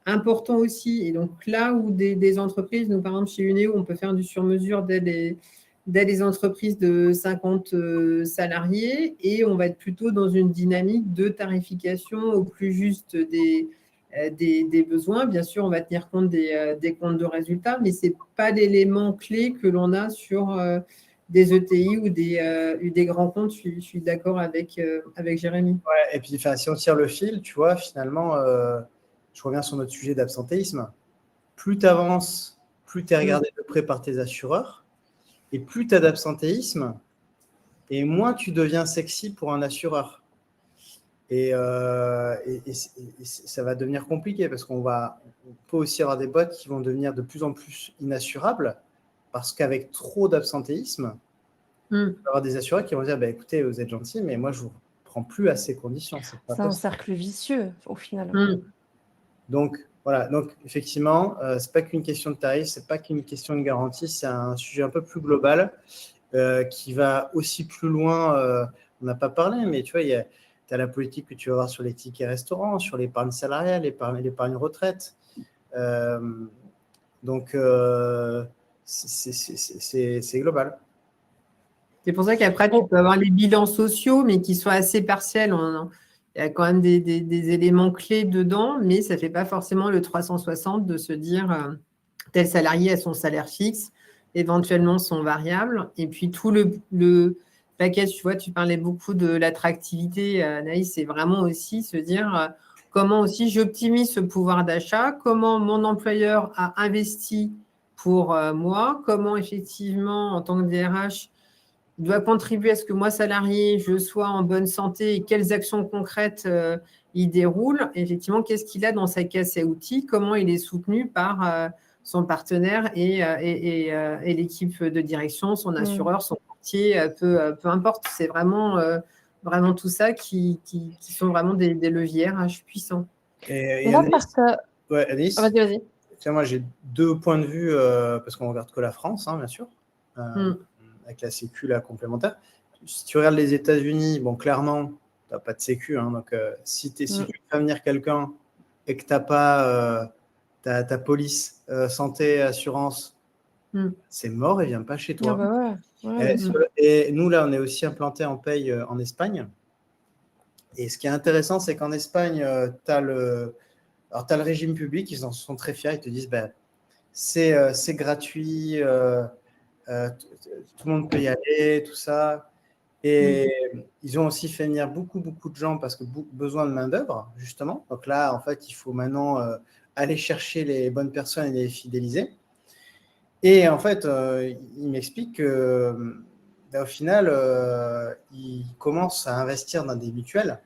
S3: important aussi. Et donc, là où des entreprises, nous, par exemple, chez Uneo, on peut faire du sur-mesure dès les entreprises de 50 salariés, et on va être plutôt dans une dynamique de tarification au plus juste des besoins. Bien sûr, on va tenir compte des comptes de résultats, mais ce n'est pas l'élément clé que l'on a sur des ETI ou des grands comptes. Je suis d'accord avec Jérémy.
S2: Ouais, et puis, si on tire le fil, tu vois, finalement, je reviens sur notre sujet d'absentéisme. Plus tu avances, plus tu es regardé de près par tes assureurs, et plus tu as d'absentéisme, et moins tu deviens sexy pour un assureur. Et ça va devenir compliqué parce on peut aussi avoir des boîtes qui vont devenir de plus en plus inassurables parce qu'avec trop d'absentéisme, il va y avoir des assureurs qui vont dire écoutez, vous êtes gentils, mais moi je ne vous prends plus à ces conditions.
S1: C'est un cercle vicieux au final.
S2: Donc voilà, donc effectivement, ce n'est pas qu'une question de tarif, ce n'est pas qu'une question de garantie, c'est un sujet un peu plus global qui va aussi plus loin. On n'a pas parlé, mais tu vois, tu as la politique que tu vas voir sur les tickets restaurants, sur l'épargne salariale, l'épargne retraite. Donc, c'est global.
S3: C'est pour ça qu'après, tu peux avoir les bilans sociaux, mais qui soient assez partiels. Il y a quand même des éléments clés dedans, mais ça ne fait pas forcément le 360 de se dire tel salarié a son salaire fixe, éventuellement son variable, et puis tout le package, tu vois, tu parlais beaucoup de l'attractivité, Anaïs, c'est vraiment aussi se dire comment aussi j'optimise ce pouvoir d'achat, comment mon employeur a investi pour moi, comment effectivement, en tant que DRH, il doit contribuer à ce que moi, salarié, je sois en bonne santé et quelles actions concrètes il déroule. Et effectivement, qu'est-ce qu'il a dans sa caisse à outils, comment il est soutenu par son partenaire et l'équipe de direction, son assureur, son courtier, peu importe. C'est vraiment tout ça qui sont vraiment des leviers RH puissants.
S2: Et Anaïs, Anaïs,
S1: vas-y.
S2: Tiens, moi, j'ai deux points de vue parce qu'on ne regarde que la France, bien sûr. Avec la sécu, la complémentaire. Si tu regardes les États-Unis, bon, clairement, tu n'as pas de sécu. Donc, si tu fais venir quelqu'un et que tu n'as pas ta police, santé, assurance, c'est mort, il ne vient pas chez toi. Et nous, là, on est aussi implanté en paye en Espagne. Et ce qui est intéressant, c'est qu'en Espagne, tu as le régime public, ils en sont très fiers, ils te disent c'est gratuit. Tout le monde peut y aller, tout ça. Et ils ont aussi fait venir beaucoup de gens parce que besoin de main-d'œuvre, justement. Donc là, en fait, il faut maintenant aller chercher les bonnes personnes et les fidéliser. Et en fait, il m'explique qu'au final, ils commencent à investir dans des mutuelles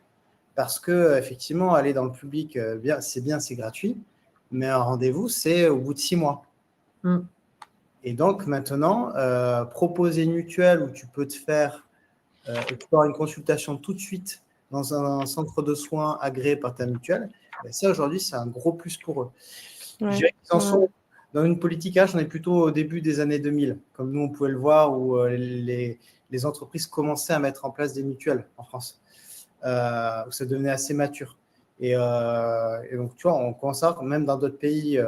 S2: parce que effectivement, aller dans le public, c'est gratuit, mais un rendez-vous, c'est au bout de 6 mois. Et donc, maintenant, proposer une mutuelle où tu peux te faire une consultation tout de suite dans un centre de soins agréé par ta mutuelle, ça, aujourd'hui, c'est un gros plus pour eux. Je dirais qu'ils en sont dans une politique H, on est plutôt au début des années 2000, comme nous, on pouvait le voir, où les entreprises commençaient à mettre en place des mutuelles en France, où ça devenait assez mature. Et donc, tu vois, on commence à voir, même dans d'autres pays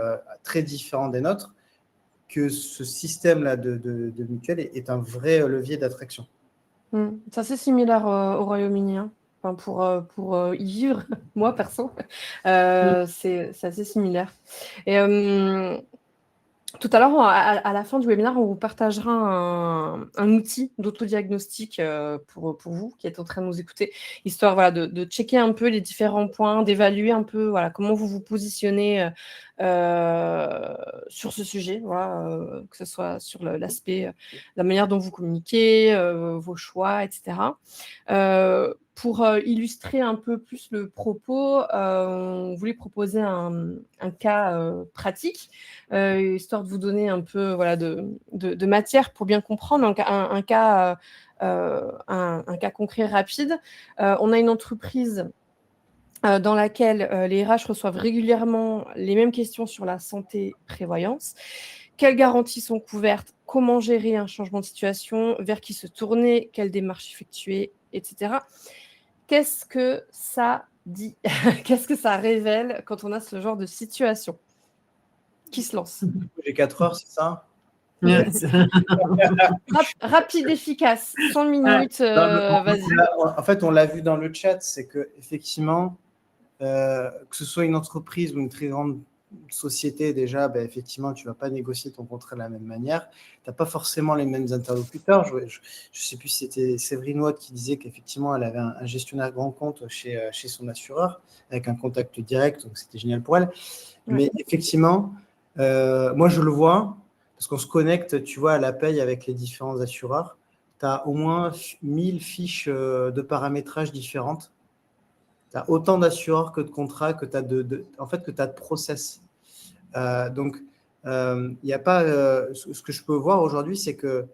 S2: très différents des nôtres, que ce système-là de mutuelle est un vrai levier d'attraction.
S1: C'est assez similaire au Royaume-Uni. Enfin, pour y vivre, moi, perso, c'est assez similaire. Et tout à l'heure, à la fin du webinaire, on vous partagera un outil d'autodiagnostic pour vous qui êtes en train de nous écouter, histoire de checker un peu les différents points, d'évaluer un peu comment vous vous positionnez sur ce sujet, que ce soit sur l'aspect, la manière dont vous communiquez, vos choix, etc. Pour illustrer un peu plus le propos, on voulait proposer un cas pratique, histoire de vous donner un peu de matière pour bien comprendre. Donc, un cas un cas concret rapide. On a une entreprise dans laquelle les RH reçoivent régulièrement les mêmes questions sur la santé prévoyance. Quelles garanties sont couvertes? Comment gérer un changement de situation? Vers qui se tourner? Quelles démarches effectuer? Etc. Qu'est-ce que ça dit? Qu'est-ce que ça révèle quand on a ce genre de situation? Qui se lance?
S2: J'ai 4 heures, c'est ça?
S1: Rapide, efficace, 100 minutes, vas-y.
S2: En fait, on l'a vu dans le chat, c'est qu'effectivement, que ce soit une entreprise ou une très grande société, déjà, effectivement, tu ne vas pas négocier ton contrat de la même manière. Tu n'as pas forcément les mêmes interlocuteurs. Je ne sais plus si c'était Séverine Watt qui disait qu'effectivement, elle avait un gestionnaire grand compte chez son assureur, avec un contact direct, donc c'était génial pour elle. Mais effectivement, moi, je le vois, parce qu'on se connecte, tu vois, à la paye avec les différents assureurs. Tu as au moins 1000 fiches de paramétrage différentes. Tu as autant d'assureurs que de contrats, que tu as de process. Donc, il n'y a pas. Ce que je peux voir aujourd'hui, c'est que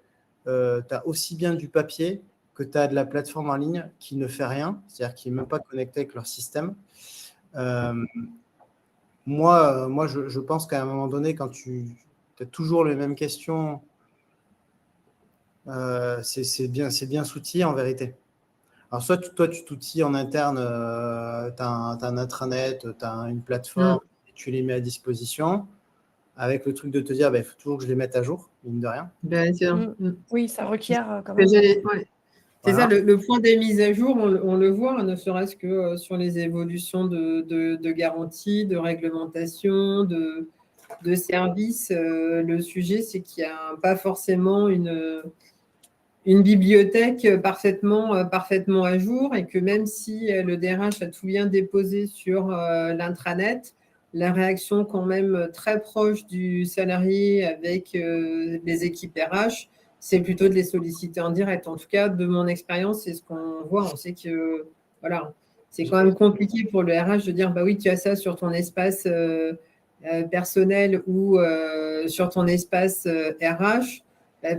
S2: tu as aussi bien du papier que tu as de la plateforme en ligne qui ne fait rien, c'est-à-dire qui n'est même pas connectée avec leur système. Moi, je pense qu'à un moment donné, quand tu as toujours les mêmes questions, c'est bien s'outiller en vérité. Alors, soit toi, tu t'outilles en interne, tu as un intranet, tu as une plateforme, et tu les mets à disposition, avec le truc de te dire, il faut toujours que je les mette à jour, mine de rien.
S3: Bien sûr.
S1: Oui, ça requiert quand même.
S3: C'est ça, le point des mises à jour, on le voit, ne serait-ce que sur les évolutions de garantie, de réglementation, de services. Le sujet, c'est qu'il n'y a pas forcément une bibliothèque parfaitement à jour et que même si le DRH a tout bien déposé sur l'intranet, la réaction quand même très proche du salarié avec les équipes RH, c'est plutôt de les solliciter en direct. En tout cas, de mon expérience, c'est ce qu'on voit. On sait que voilà, c'est quand même compliqué pour le RH de dire bah oui, tu as ça sur ton espace personnel ou sur ton espace RH.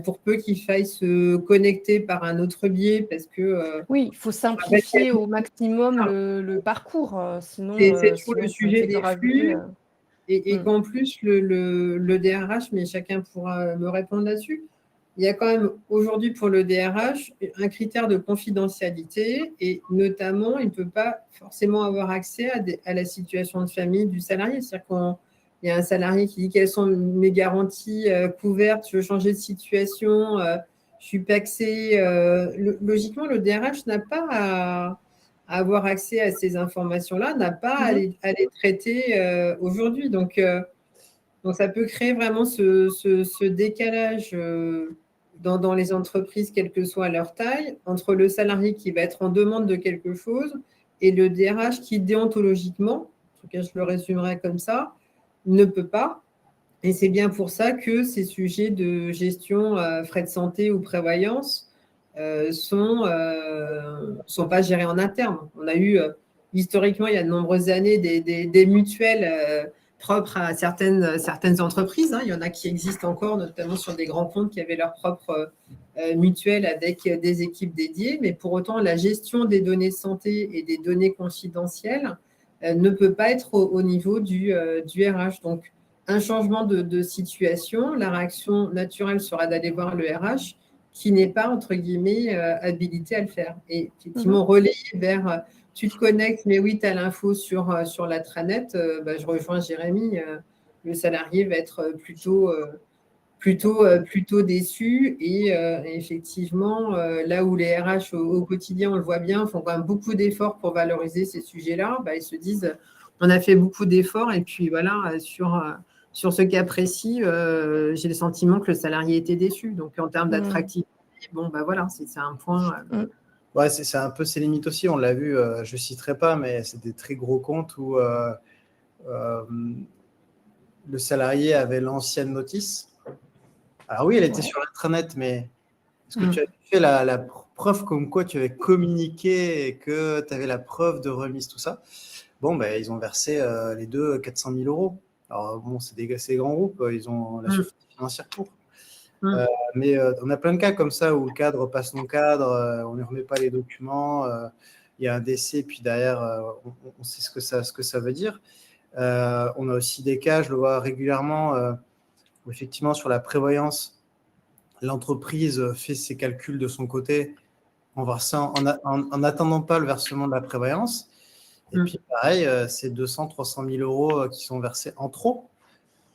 S3: Pour peu qu'il faille se connecter par un autre biais, parce que…
S1: oui, il faut simplifier au maximum le parcours, sinon…
S3: C'est toujours le
S1: ça
S3: sujet
S1: fait que
S3: des
S1: rajouter,
S3: flux, et qu'en plus, le DRH, mais chacun pourra me répondre là-dessus, il y a quand même aujourd'hui pour le DRH un critère de confidentialité, et notamment, il ne peut pas forcément avoir accès à la situation de famille du salarié. C'est-à-dire qu'on… Il y a un salarié qui dit quelles sont mes garanties couvertes, je veux changer de situation, je suis paxé. Logiquement, le DRH n'a pas à avoir accès à ces informations-là, n'a pas à les traiter aujourd'hui. Donc, ça peut créer vraiment ce décalage dans les entreprises, quelle que soit leur taille, entre le salarié qui va être en demande de quelque chose et le DRH qui, déontologiquement, en tout cas, je le résumerai comme ça, ne peut pas. Et c'est bien pour ça que ces sujets de gestion frais de santé ou prévoyance sont pas gérés en interne. On a eu historiquement, il y a de nombreuses années, des mutuelles propres à certaines entreprises. Il y en a qui existent encore, notamment sur des grands comptes qui avaient leur propre mutuelle avec des équipes dédiées. Mais pour autant, la gestion des données de santé et des données confidentielles ne peut pas être au niveau du RH. Donc, un changement de situation, la réaction naturelle sera d'aller voir le RH qui n'est pas, entre guillemets, habilité à le faire. Et effectivement, relayer vers tu te connectes, mais oui, tu as l'info sur l'intranet, je rejoins Jérémy, le salarié va être plutôt déçu. Et effectivement, là où les RH au quotidien, on le voit bien, font quand même beaucoup d'efforts pour valoriser ces sujets-là, ils se disent on a fait beaucoup d'efforts et puis voilà, sur ce cas précis, j'ai le sentiment que le salarié était déçu. Donc, en termes d'attractivité, voilà, c'est un point.
S2: Ouais, c'est un peu ses limites aussi. On l'a vu, je ne citerai pas, mais c'est des très gros comptes où le salarié avait l'ancienne notice. Alors oui, elle était sur l'intranet, mais est-ce que tu as fait la preuve comme quoi tu avais communiqué et que tu avais la preuve de remise, tout ça? Bon, ils ont versé les deux 400 000 euros. Alors bon, c'est des grands groupes, ils ont la sûreté financière pour. Mais on a plein de cas comme ça où le cadre passe son cadre, on ne remet pas les documents, il y a un décès, puis derrière, on sait ce que ça veut dire. On a aussi des cas, je le vois régulièrement, où effectivement sur la prévoyance, l'entreprise fait ses calculs de son côté en n'attendant pas le versement de la prévoyance. Et puis pareil, c'est 200-300 000 euros qui sont versés en trop.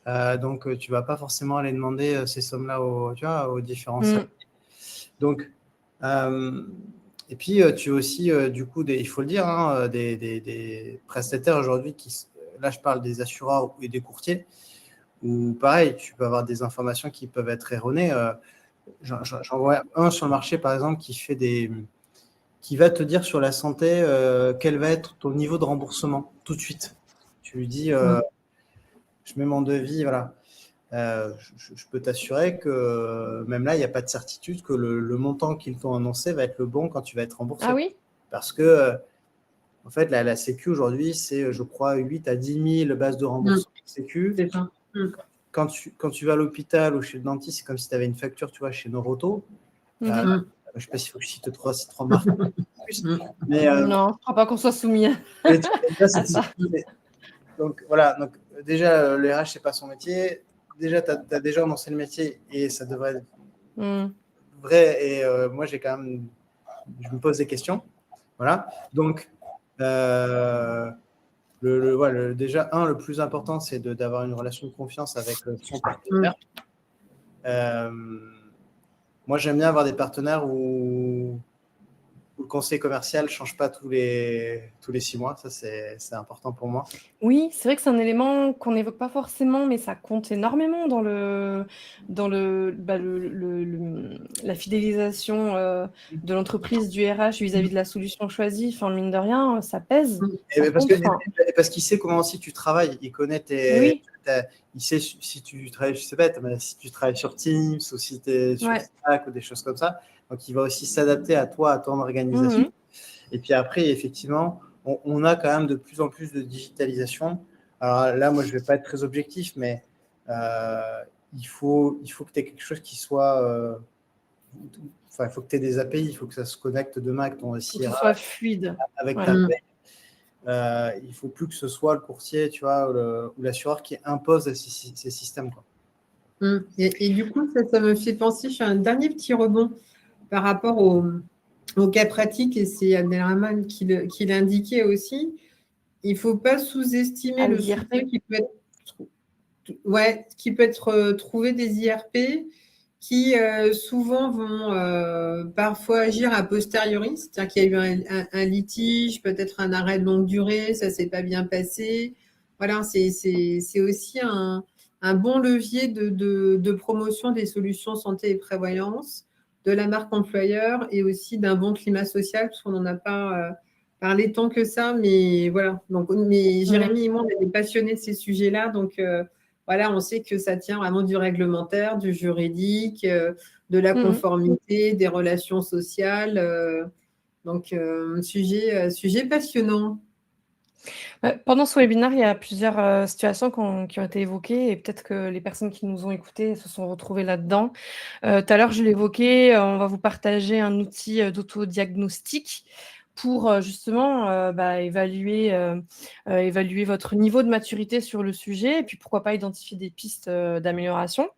S2: Donc, tu ne vas pas forcément aller demander ces sommes-là aux différents salariés. Donc, et puis, tu as aussi, du coup, il faut le dire, hein, des prestataires aujourd'hui là, je parle des assureurs et des courtiers, où pareil, tu peux avoir des informations qui peuvent être erronées. J'en vois un sur le marché, par exemple, qui va te dire sur la santé quel va être ton niveau de remboursement tout de suite. Tu lui dis, je mets mon devis, voilà. Je peux t'assurer que même là, il n'y a pas de certitude que le montant qu'ils t'ont annoncé va être le bon quand tu vas être remboursé.
S1: Ah oui?
S2: Parce que, en fait, la Sécu aujourd'hui, c'est, je crois, 8 à 10 000 bases de remboursement Sécu.
S3: C'est ça.
S2: Quand tu vas à l'hôpital ou chez le dentiste, c'est comme si tu avais une facture, tu vois, chez Noroto. Je ne sais pas s'il faut que je cite trois marques. Mais,
S1: non, je ne crois pas qu'on soit soumis à ça.
S2: Donc, voilà. Donc, déjà, le RH, ce n'est pas son métier. Déjà, tu as déjà annoncé le métier et ça devrait être vrai. Et moi, je me pose des questions. Voilà. Donc, déjà, le plus important, c'est d'avoir une relation de confiance avec son partenaire. Moi, j'aime bien avoir des partenaires où le conseil commercial ne change pas tous les 6 mois. Ça, c'est important pour moi.
S1: Oui, c'est vrai que c'est un élément qu'on n'évoque pas forcément, mais ça compte énormément dans la fidélisation de l'entreprise, du RH vis-à-vis de la solution choisie. Enfin, mine de rien, ça pèse.
S2: Parce qu'il sait comment aussi tu travailles. Il connaît
S1: Oui.
S2: il sait si tu travailles, je sais pas, mais si tu travailles sur Teams ou si tu es sur Slack ou des choses comme ça. Donc, il va aussi s'adapter à toi, à ton organisation. Et puis après, effectivement, on a quand même de plus en plus de digitalisation. Alors là, moi, je ne vais pas être très objectif, mais il faut que tu aies quelque chose qui soit... il faut que tu aies des API, il faut que ça se connecte demain avec ton SIRH.
S1: Il faut que ce soit fluide.
S2: Avec ta paye. Il ne faut plus que ce soit le courtier, tu vois, ou l'assureur qui impose ces systèmes, quoi.
S3: Et du coup, ça me fait penser, je fais un dernier petit rebond par rapport au cas pratique, et c'est Abdelrahman qui l'indiquait aussi. Il ne faut pas sous-estimer le soutien qui peut être trouvé des IRP qui souvent vont parfois agir a posteriori, c'est-à-dire qu'il y a eu un litige, peut-être un arrêt de longue durée, ça ne s'est pas bien passé. Voilà, c'est aussi un bon levier de promotion des solutions santé et prévoyance, de la marque employeur et aussi d'un bon climat social, parce qu'on n'en a pas parlé tant que ça, mais voilà. Donc, Jérémy et moi, on est passionnés de ces sujets-là, donc voilà, on sait que ça tient vraiment du réglementaire, du juridique, de la conformité, des relations sociales. Donc, sujet passionnant.
S1: Pendant ce webinaire, il y a plusieurs situations qui ont été évoquées et peut-être que les personnes qui nous ont écoutés se sont retrouvées là-dedans. Tout à l'heure, je l'évoquais, on va vous partager un outil d'autodiagnostic pour justement évaluer votre niveau de maturité sur le sujet et puis pourquoi pas identifier des pistes d'amélioration.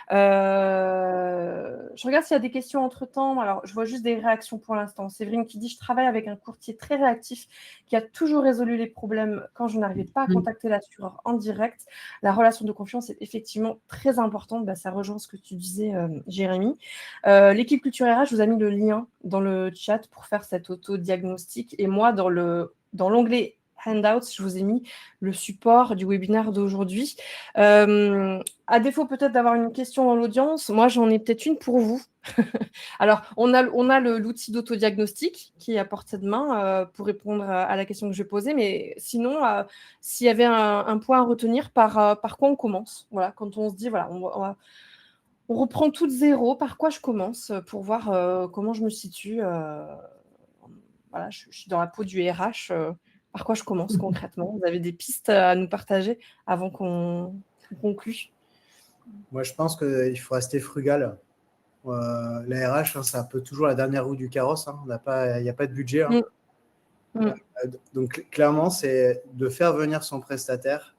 S1: Je regarde s'il y a des questions entre-temps. Alors, je vois juste des réactions pour l'instant. Séverine qui dit « Je travaille avec un courtier très réactif qui a toujours résolu les problèmes quand je n'arrivais pas à contacter l'assureur en direct. La relation de confiance est effectivement très importante. » Ça rejoint ce que tu disais, Jérémy. L'équipe Culture RH vous a mis le lien dans le chat pour faire cet autodiagnostic. Et moi, dans l'onglet Handouts, je vous ai mis le support du webinaire d'aujourd'hui. À défaut peut-être d'avoir une question dans l'audience, moi j'en ai peut-être une pour vous. Alors, on a l'outil d'autodiagnostic qui est à portée de main pour répondre à la question que je vais poser, mais sinon, s'il y avait un point à retenir, par quoi on commence? Voilà, quand on se dit, voilà, on reprend tout de zéro, par quoi je commence pour voir comment je me situe. Voilà, je suis dans la peau du RH. Par quoi je commence concrètement? Vous avez des pistes à nous partager avant qu'on conclue?
S2: Moi, je pense qu'il faut rester frugal. La RH, hein, c'est un peu toujours la dernière roue du carrosse. Hein. Il n'y a pas de budget. Hein. Donc, clairement, c'est de faire venir son prestataire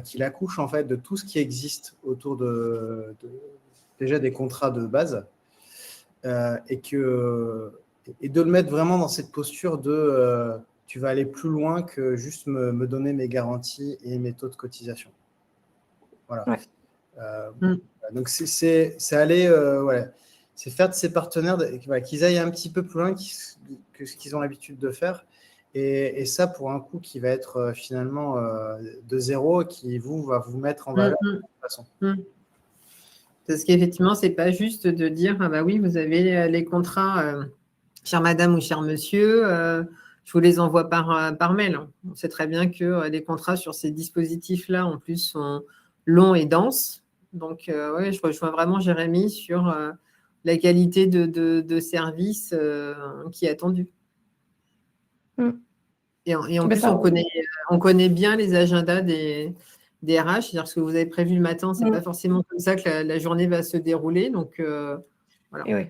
S2: qu'il accouche en fait de tout ce qui existe autour déjà des contrats de base et de le mettre vraiment dans cette posture de tu vas aller plus loin que juste me donner mes garanties et mes taux de cotisation. Voilà. Ouais. Donc, c'est aller, c'est faire de ces partenaires qu'ils aillent un petit peu plus loin que ce qu'ils ont l'habitude de faire. Et ça, pour un coût qui va être finalement de zéro, qui va vous mettre en valeur de toute façon.
S3: Parce qu'effectivement, ce n'est pas juste de dire ah bah oui, vous avez les contrats, chère madame ou cher monsieur, je vous les envoie par mail. On sait très bien que les contrats sur ces dispositifs-là, en plus, sont longs et denses. Donc, oui, je rejoins vraiment Jérémy sur la qualité de service qui est attendue. Et en plus, on connaît bien les agendas des RH, c'est-à-dire ce que vous avez prévu le matin, ce n'est pas forcément comme ça que la journée va se dérouler. Donc, voilà.
S1: Et oui,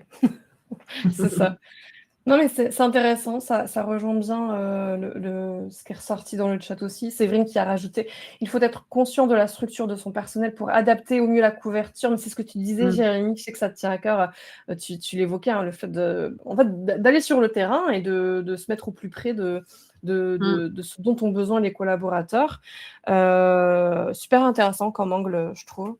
S1: c'est ça. Non, mais c'est intéressant, ça rejoint bien ce qui est ressorti dans le chat aussi. Séverine qui a rajouté il faut être conscient de la structure de son personnel pour adapter au mieux la couverture. Mais c'est ce que tu disais, Jérémy, je sais que ça te tient à cœur. Tu l'évoquais, hein, le fait d'aller sur le terrain et de se mettre au plus près de ce dont ont besoin les collaborateurs. Super intéressant comme angle, je trouve.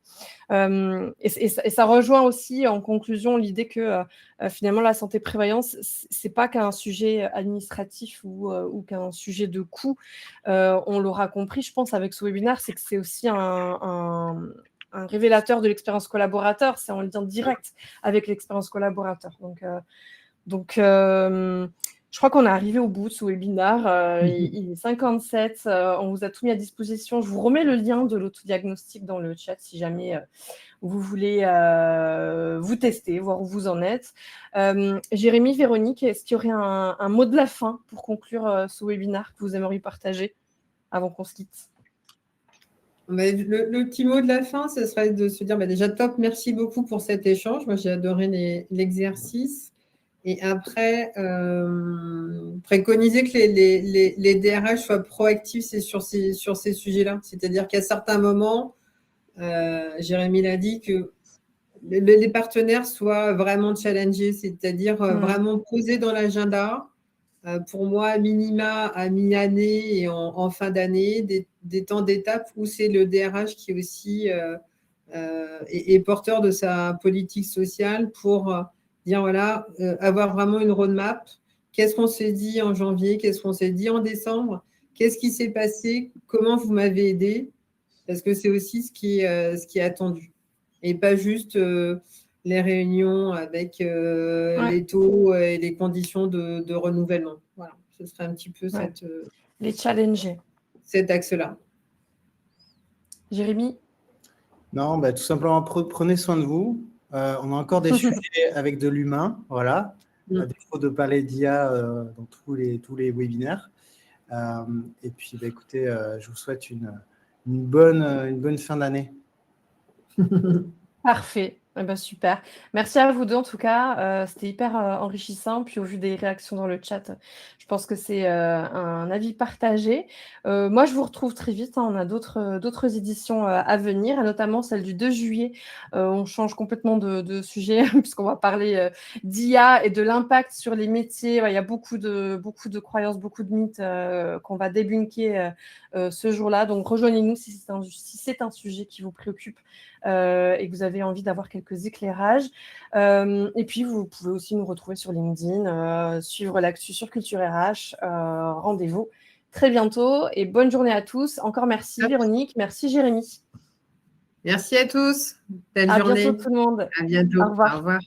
S1: Et ça rejoint aussi en conclusion l'idée que finalement la santé-prévoyance, c'est pas qu'un sujet administratif ou qu'un sujet de coût. On l'aura compris, je pense, avec ce webinaire, c'est que c'est aussi un révélateur de l'expérience collaborateur, c'est en lien direct avec l'expérience collaborateur. Donc je crois qu'on est arrivé au bout de ce webinaire. Il est 57. On vous a tout mis à disposition. Je vous remets le lien de l'autodiagnostic dans le chat si jamais vous voulez vous tester, voir où vous en êtes. Jérémy, Véronique, est-ce qu'il y aurait un mot de la fin pour conclure ce webinaire que vous aimeriez partager avant qu'on se quitte?
S3: Le petit mot de la fin, ce serait de se dire déjà top, merci beaucoup pour cet échange. Moi, j'ai adoré l'exercice. Et après, préconiser que les DRH soient proactifs sur ces sujets-là. C'est-à-dire qu'à certains moments, Jérémy l'a dit, que les partenaires soient vraiment challengés, c'est-à-dire vraiment posés dans l'agenda. Pour moi, minima à mi-année et en fin d'année, des temps d'étape où c'est le DRH qui aussi est porteur de sa politique sociale pour dire voilà, avoir vraiment une roadmap. Qu'est-ce qu'on s'est dit en janvier? Qu'est-ce qu'on s'est dit en décembre? Qu'est-ce qui s'est passé? Comment vous m'avez aidé? Parce que c'est aussi ce qui est attendu. Et pas juste les réunions avec les taux et les conditions de renouvellement. Voilà, ce serait un petit peu
S1: les challenger.
S3: Cet axe-là.
S1: Jérémy?
S2: Non, tout simplement, prenez soin de vous. On a encore des sujets avec de l'humain, voilà. À défaut de parler d'IA dans tous les webinaires. Et puis, écoutez, je vous souhaite une bonne fin d'année.
S1: Parfait. Super. Merci à vous deux en tout cas. C'était hyper enrichissant. Puis au vu des réactions dans le chat, je pense que c'est un avis partagé. Moi, je vous retrouve très vite. On a d'autres éditions à venir, et notamment celle du 2 juillet. On change complètement de sujet puisqu'on va parler d'IA et de l'impact sur les métiers. Il y a beaucoup de croyances, beaucoup de mythes qu'on va débunker ce jour-là. Donc rejoignez-nous si c'est un sujet qui vous préoccupe et que vous avez envie d'avoir quelques éclairages. Et puis, vous pouvez aussi nous retrouver sur LinkedIn, suivre l'actu sur Culture RH. Rendez-vous très bientôt et bonne journée à tous. Encore merci Véronique, merci Jérémy.
S3: Merci à tous. Belle journée.
S1: À bientôt tout le monde.
S3: À bientôt.
S1: Au revoir.
S3: Au revoir.